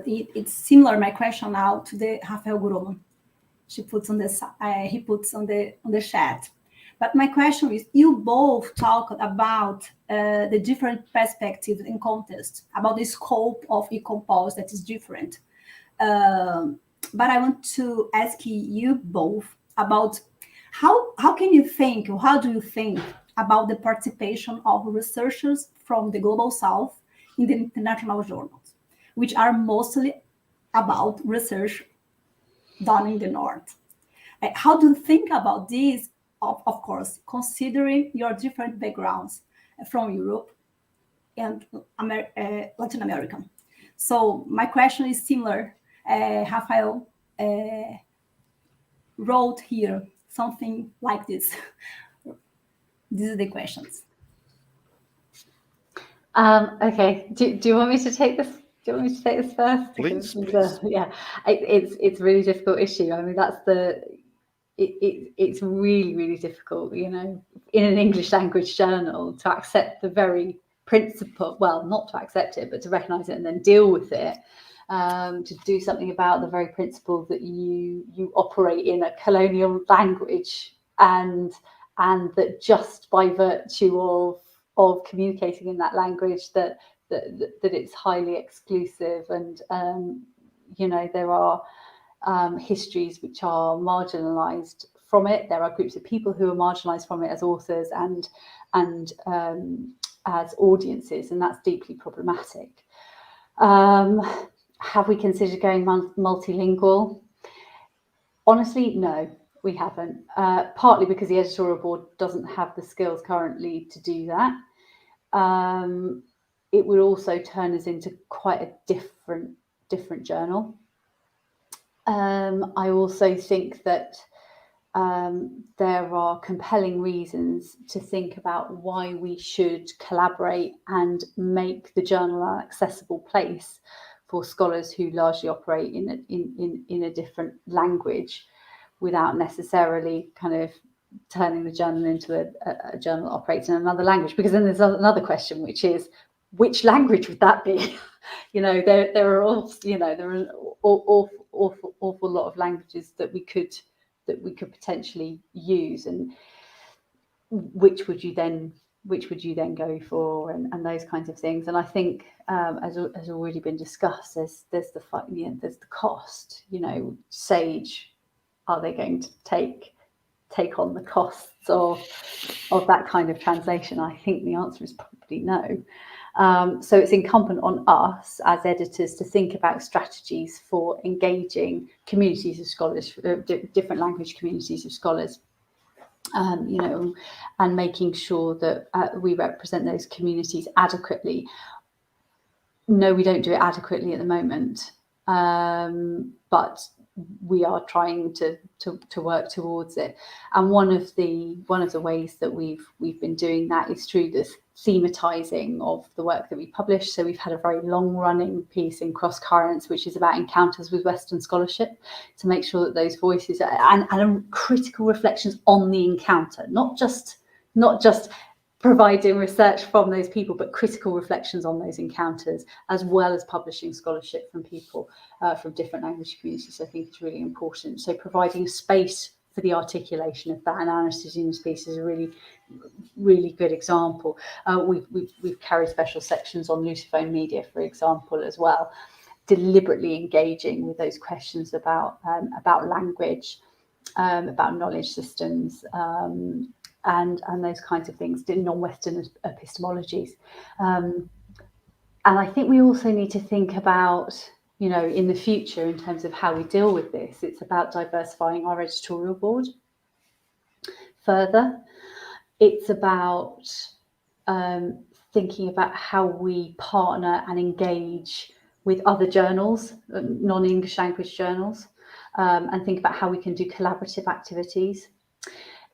It's similar, my question now, to the Rafael Gutmann. He puts on the chat. But my question is, you both talked about the different perspectives and context, about the scope of E-Compós that is different. But I want to ask you both about how can you think, or how do you think about the participation of researchers from the Global South in the international journals, which are mostly about research done in the North. How do you think about this, of course, considering your different backgrounds? from Europe and Latin America. So my question is similar. Rafael wrote here something like this. These are the questions. Okay. Do you want me to take this? Do you want me to take this first? Please. Yeah, it's a really difficult issue. I mean, it's really, really difficult, you know, in an English language journal to accept the very principle, well, not to accept it, but to recognise it and then deal with it, to do something about the very principle that you operate in a colonial language, and that just by virtue of communicating in that language that it's highly exclusive, and you know, there are histories which are marginalized from it. There are groups of people who are marginalized from it as authors and as audiences, and that's deeply problematic. Have we considered going multilingual? Honestly, no, we haven't. Partly because the editorial board doesn't have the skills currently to do that. It would also turn us into quite a different journal. I also think that there are compelling reasons to think about why we should collaborate and make the journal an accessible place for scholars who largely operate in a different language, without necessarily kind of turning the journal into a journal that operates in another language. Because then there's another question, which is, which language would that be? You know, there are all, you know, there are an awful lot of languages that we could potentially use, and which would you then go for, and those kinds of things. And I think, as already been discussed, there's the cost. You know, Sage, are they going to take on the costs of that kind of translation? I think the answer is probably no. So it's incumbent on us as editors to think about strategies for engaging communities of scholars, different language communities of scholars, you know, and making sure that we represent those communities adequately. No, we don't do it adequately at the moment, but we are trying to work towards it. And one of the ways that we've been doing that is through this thematizing of the work that we publish. So we've had a very long running piece in Cross Currents, which is about encounters with Western scholarship, to make sure that those voices and critical reflections on the encounter, not just providing research from those people, but critical reflections on those encounters, as well as publishing scholarship from people from different language communities. I think it's really important. So providing space for the articulation of that, and Anna Stazina's piece is a really, really good example. We've carried special sections on Lusophone media, for example, as well, deliberately engaging with those questions about language, about knowledge systems, and those kinds of things, non-Western epistemologies. And I think we also need to think about, you know, in the future, in terms of how we deal with this, it's about diversifying our editorial board further. It's about thinking about how we partner and engage with other journals, non-English language journals, and think about how we can do collaborative activities.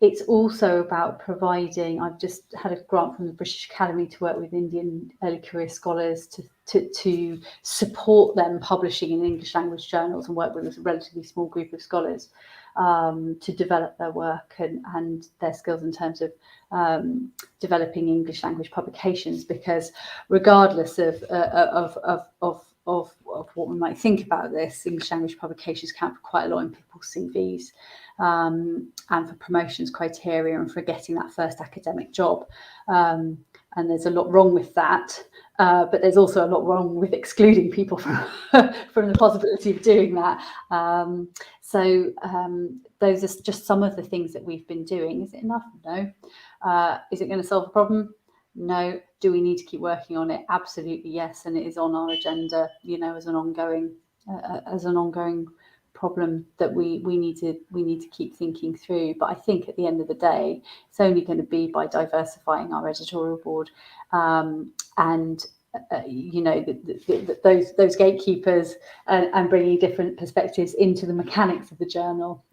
It's also about providing, I've just had a grant from the British Academy to work with Indian early career scholars to support them publishing in English language journals, and work with a relatively small group of scholars to develop their work and their skills in terms of developing English language publications. Because regardless of what we might think about this, English language publications count for quite a lot in people's CVs, and for promotions criteria, and for getting that first academic job. And there's a lot wrong with that, but there's also a lot wrong with excluding people from the possibility of doing that. So those are just some of the things that we've been doing. Is it enough? No. Is it going to solve a problem? No. Do we need to keep working on it? Absolutely, yes. And it is on our agenda, you know, as an ongoing problem that we need to keep thinking through. But I think at the end of the day, it's only going to be by diversifying our editorial board and those gatekeepers and bringing different perspectives into the mechanics of the journal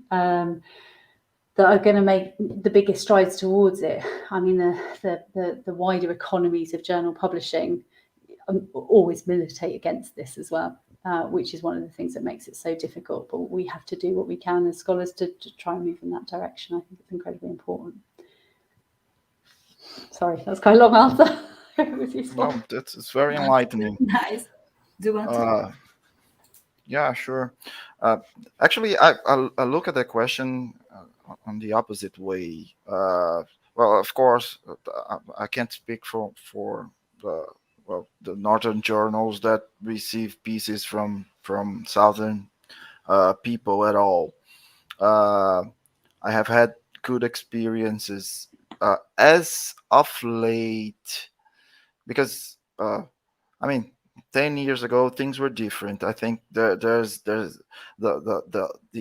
that are going to make the biggest strides towards it. I mean, the wider economies of journal publishing always militate against this as well, which is one of the things that makes it so difficult. But we have to do what we can as scholars to try and move in that direction. I think it's incredibly important. Sorry, that's quite a long answer. No, it's very enlightening. Nice. Do you want to? Yeah, sure. Actually, I look at the question on the opposite way. Well, of course, I can't speak for the northern journals that receive pieces from southern people at all. I have had good experiences as of late, because I mean, 10 years ago things were different. I think there's the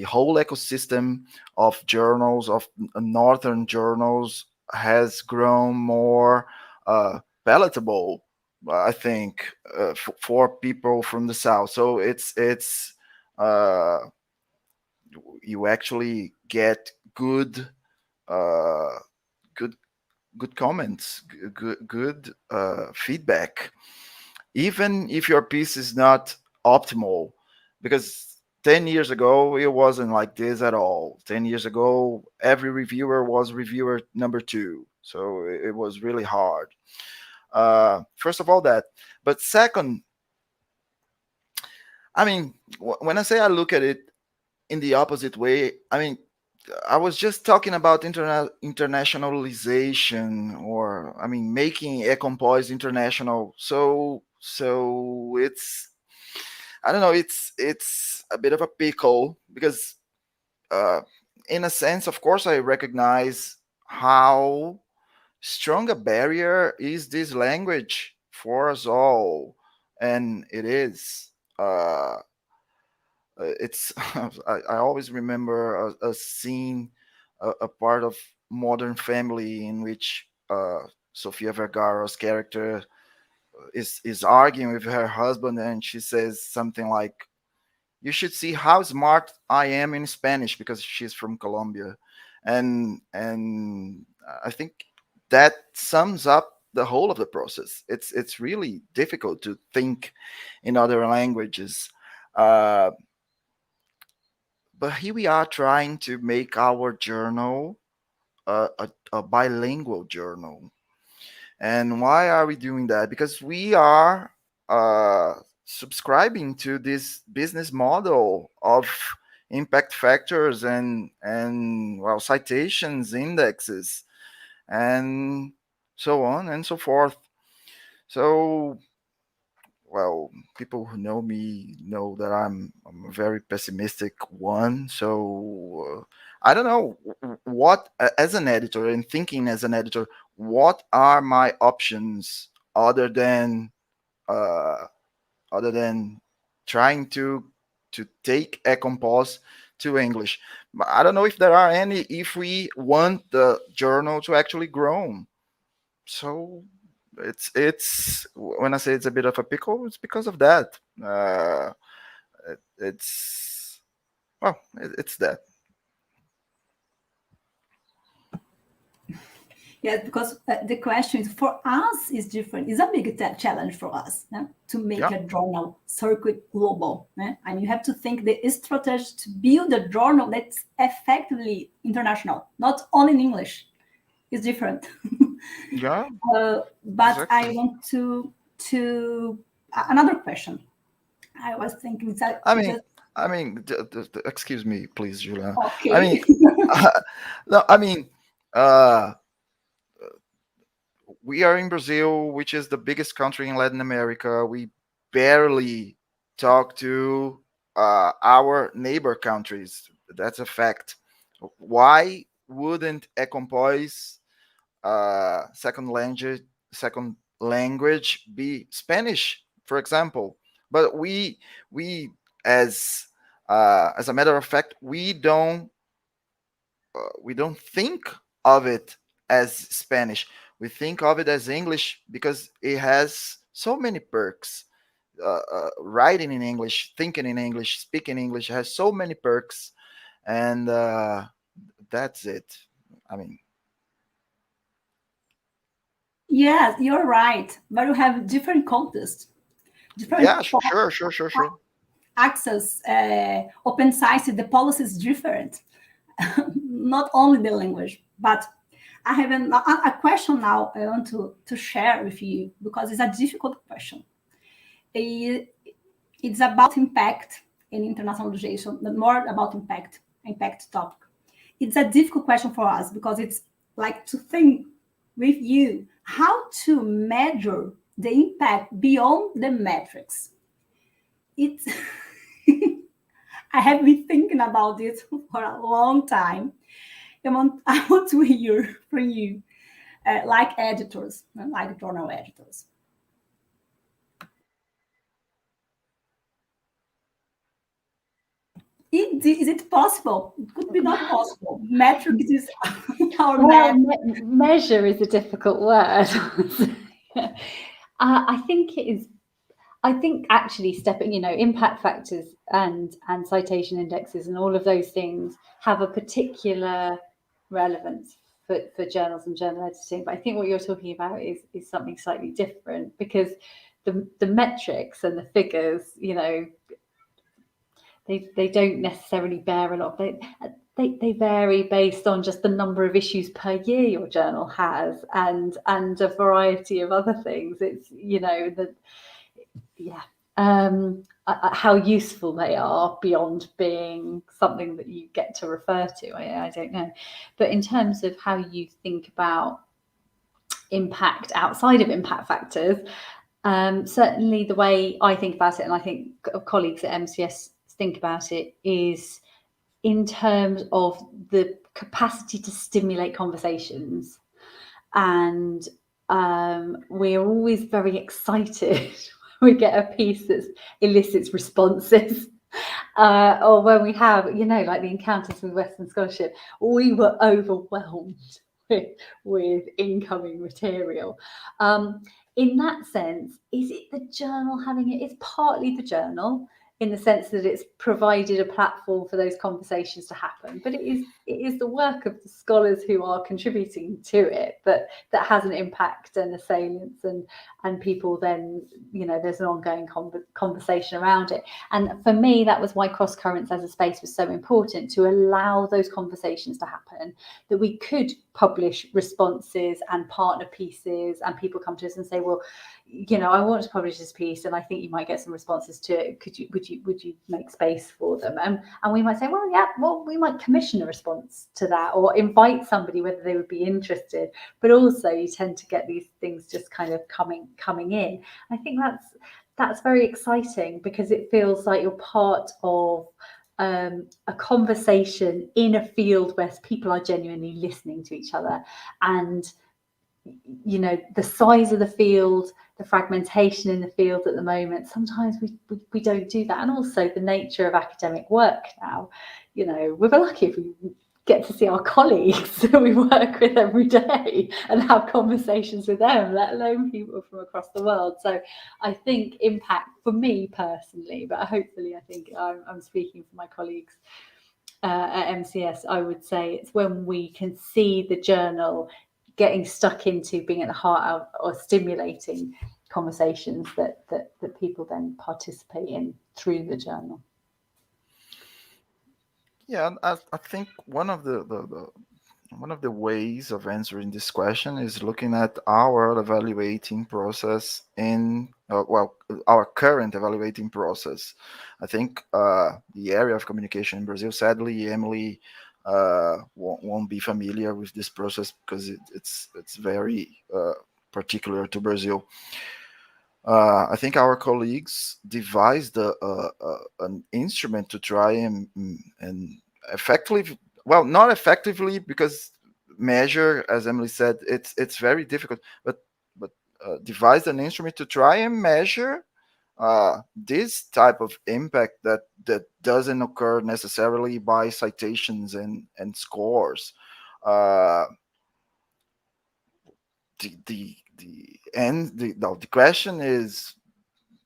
whole ecosystem of journals, of northern journals, has grown more palatable, I think, for people from the south. So it's you actually get good comments, good feedback, even if your piece is not optimal, because 10 years ago it wasn't like this at all. 10 years ago every reviewer was reviewer number 2, so it was really hard. First of all that, but second, I mean, when I say I look at it in the opposite way, I mean, I was just talking about internationalization, or I mean, making E-Compós international. So it's, I don't know, it's a bit of a pickle, because in a sense, of course, I recognize how strong a barrier is this language for us all, and it is. It's I always remember a scene, a part of Modern Family, in which Sofia Vergara's character is arguing with her husband, and she says something like, "You should see how smart I am in Spanish," because she's from Colombia, and I think that sums up the whole of the process. It's really difficult to think in other languages. But here we are trying to make our journal a bilingual journal. And why are we doing that? Because we are subscribing to this business model of impact factors and well, citations, indexes, and so on and so forth. So, well, people who know me know that I'm a very pessimistic one. So I don't know what, as an editor and thinking as an editor, what are my options other than trying to take E-Compós to English. I don't know if there are any, if we want the journal to actually grow. So it's when I say it's a bit of a pickle, it's because of that. It's that. Yes, because the question is, for us is different. It's a big challenge for us to make a journal circuit global. And you have to think the strategy to build a journal that's effectively international, not only in English. It's different. Yeah. But exactly. I want to another question. I was thinking that. I mean, excuse me, please, Juliana. Okay. I mean, no, I mean, we are in Brazil, which is the biggest country in Latin America. We barely talk to our neighbor countries. That's a fact. Why wouldn't E-Compós second language be Spanish, for example? But we as As a matter of fact, we don't think of it as Spanish. We think of it as English because it has so many perks. Writing in English, thinking in English, speaking English has so many perks, and that's it. I mean, yes, you're right, but you have different contexts, different sure. access, open science. The policy is different, not only the language, but I have a question now I want to share with you because it's a difficult question. It's about impact in internationalization, but more about impact topic. It's a difficult question for us because it's like to think with you how to measure the impact beyond the metrics. It's I have been thinking about it for a long time. I want to hear from you, like editors, like journal editors. Is it possible? It could be not possible. Metrics is our measure is a difficult word. I think it is. I think actually stepping, impact factors and citation indexes and all of those things have a particular relevance for journals and journal editing. But I think what you're talking about is something slightly different, because the metrics and the figures, they don't necessarily bear a lot. They vary based on just the number of issues per year your journal has, and a variety of other things. It's how useful they are beyond being something that you get to refer to. I don't know. But in terms of how you think about impact outside of impact factors, certainly the way I think about it, and I think colleagues at MCS think about it, is in terms of the capacity to stimulate conversations. And we're always very excited we get a piece that elicits responses, or when we have, like the Encounters with Western Scholarship, we were overwhelmed with incoming material. In that sense, is it the journal having it? It's partly the journal, in the sense that it's provided a platform for those conversations to happen, but it is the work of the scholars who are contributing to it that has an impact and a salience, and people then, there's an ongoing conversation around it. And for me, that was why Cross Currents as a space was so important, to allow those conversations to happen, that we could publish responses and partner pieces, and people come to us and say, well, I want to publish this piece and I think you might get some responses to it. Would you make space for them? And we might say, we might commission a response to that, or invite somebody whether they would be interested. But also you tend to get these things just kind of coming in. I think that's very exciting, because it feels like you're part of a conversation in a field where people are genuinely listening to each other. And the size of the field, the fragmentation in the field at the moment, sometimes we don't do that. And also the nature of academic work now, we're lucky if we get to see our colleagues that we work with every day and have conversations with them, let alone people from across the world. So I think impact, for me personally, but hopefully I think I'm speaking for my colleagues at MCS, I would say it's when we can see the journal getting stuck into being at the heart of, or stimulating conversations that people then participate in through the journal. Yeah, I think one of the ways of answering this question is looking at our evaluating process in our current evaluating process. I think the area of communication in Brazil, sadly, Emily won't be familiar with this process because it's very particular to Brazil. I think our colleagues devised an instrument to try and effectively, well, not effectively, because measure, as Emily said, it's very difficult, but devised an instrument to try and measure this type of impact that doesn't occur necessarily by citations and scores. The question is,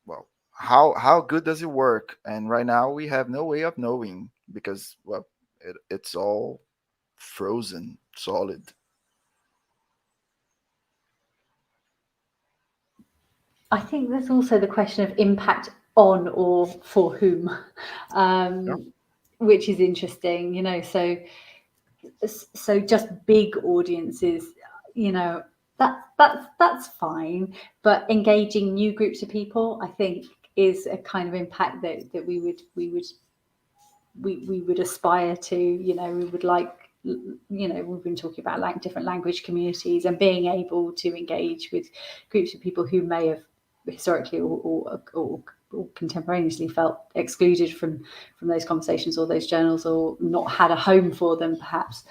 well, how good does it work? And right now we have no way of knowing, because, well, it's all frozen solid. I think there's also the question of impact on or for whom, which is interesting, you know. So just big audiences, you know, that's fine, but engaging new groups of people, I think, is a kind of impact that we would aspire to. You know, we would like, you know, we've been talking about like different language communities and being able to engage with groups of people who may have historically or contemporaneously felt excluded from those conversations or those journals, or not had a home for them, perhaps.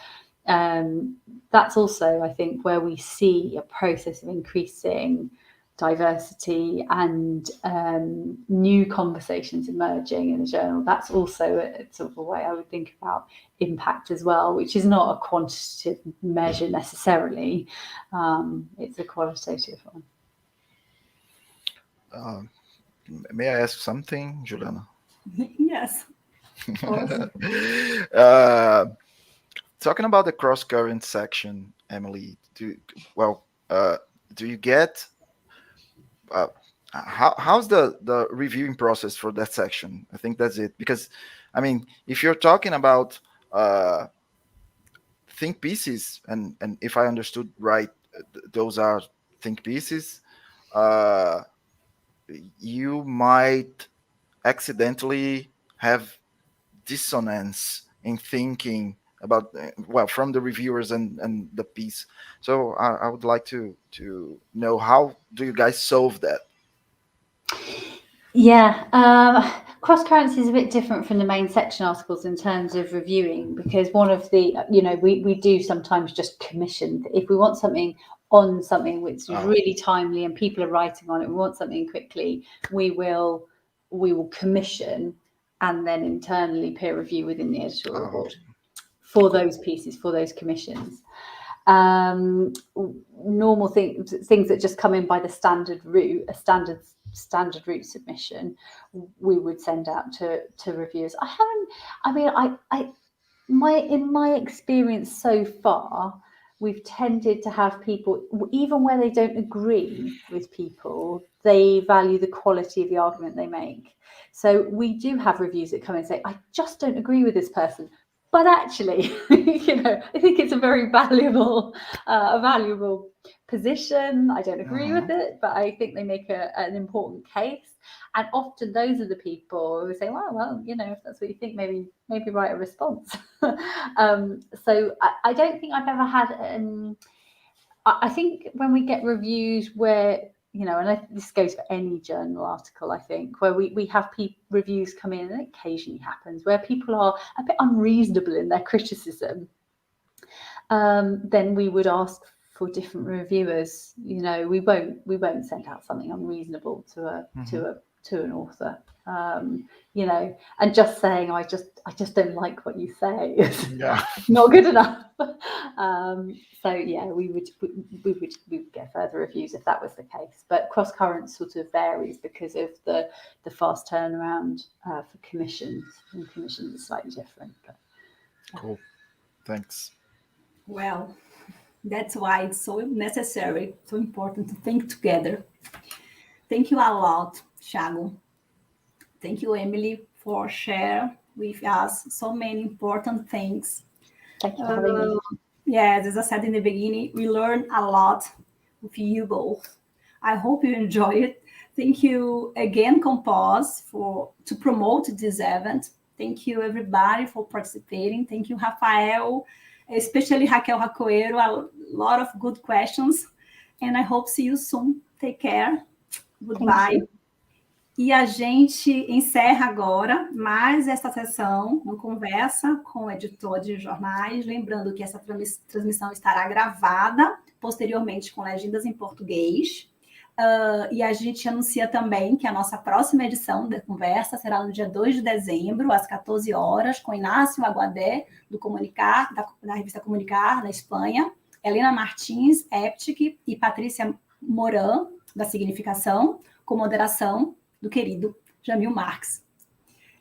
That's also, I think, where we see a process of increasing diversity and new conversations emerging in the journal. That's also a sort of a way I would think about impact as well, which is not a quantitative measure necessarily. It's a qualitative one. May I ask something, Juliana? Yes. Talking about the cross-current section, Emily, do you get how's the reviewing process for that section? I think that's it, because I mean, if you're talking about think pieces, and if I understood right, those are think pieces, you might accidentally have dissonance in thinking about, well, from the reviewers and the piece. So I would like to know, how do you guys solve that? Yeah, cross currents is a bit different from the main section articles in terms of reviewing, because one of the, you know, we do sometimes just commission. If we want something on something which is really timely and people are writing on it, we want something quickly, we will commission and then internally peer review within the editorial report for those pieces, for those commissions. Normal things that just come in by the standard route, a standard route submission, we would send out to reviewers. In my experience so far, we've tended to have people, even where they don't agree with people, they value the quality of the argument they make. So we do have reviews that come in and say, I just don't agree with this person, but actually, you know, I think it's a very valuable position. I don't agree with it, but I think they make an important case. And often those are the people who say, well, you know, if that's what you think, maybe write a response. So I don't think I've ever had, I think when we get reviews where, you know, and this goes for any journal article, I think, where we have reviews come in, and it occasionally happens, where people are a bit unreasonable in their criticism, then we would ask for different reviewers. You know, we won't send out something unreasonable to an author. You know, and just saying I just don't like what you say is not good enough. So yeah, we would get further reviews if that was the case. But cross current sort of varies because of the fast turnaround for commissions, and commissions are slightly different. But, yeah. Cool, thanks. Well, that's why it's so necessary, so important to think together. Thank you a lot, Thiago. Thank you, Emily, for sharing with us so many important things. Thank you for having me. Yes, as I said in the beginning, we learned a lot with you both. I hope you enjoy it. Thank you again, Compós, to promote this event. Thank you, everybody, for participating. Thank you, Rafael, especially Raquel Racoeiro, a lot of good questions. And I hope to see you soon. Take care. Goodbye. E a gente encerra agora mais esta sessão no Conversa com o editor de jornais. Lembrando que essa transmissão estará gravada posteriormente com legendas em português. E a gente anuncia também que a nossa próxima edição da Conversa será no dia 2 de dezembro, às 14 horas, com Inácio Aguadé, do Comunicar, da revista Comunicar, da Espanha, Helena Martins, Eptic, e Patrícia Moran, da Significação, com moderação do querido Jamil Marques,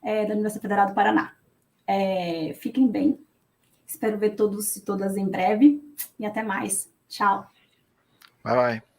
da Universidade Federal do Paraná. Fiquem bem. Espero ver todos e todas em breve. E até mais. Tchau. Bye, bye.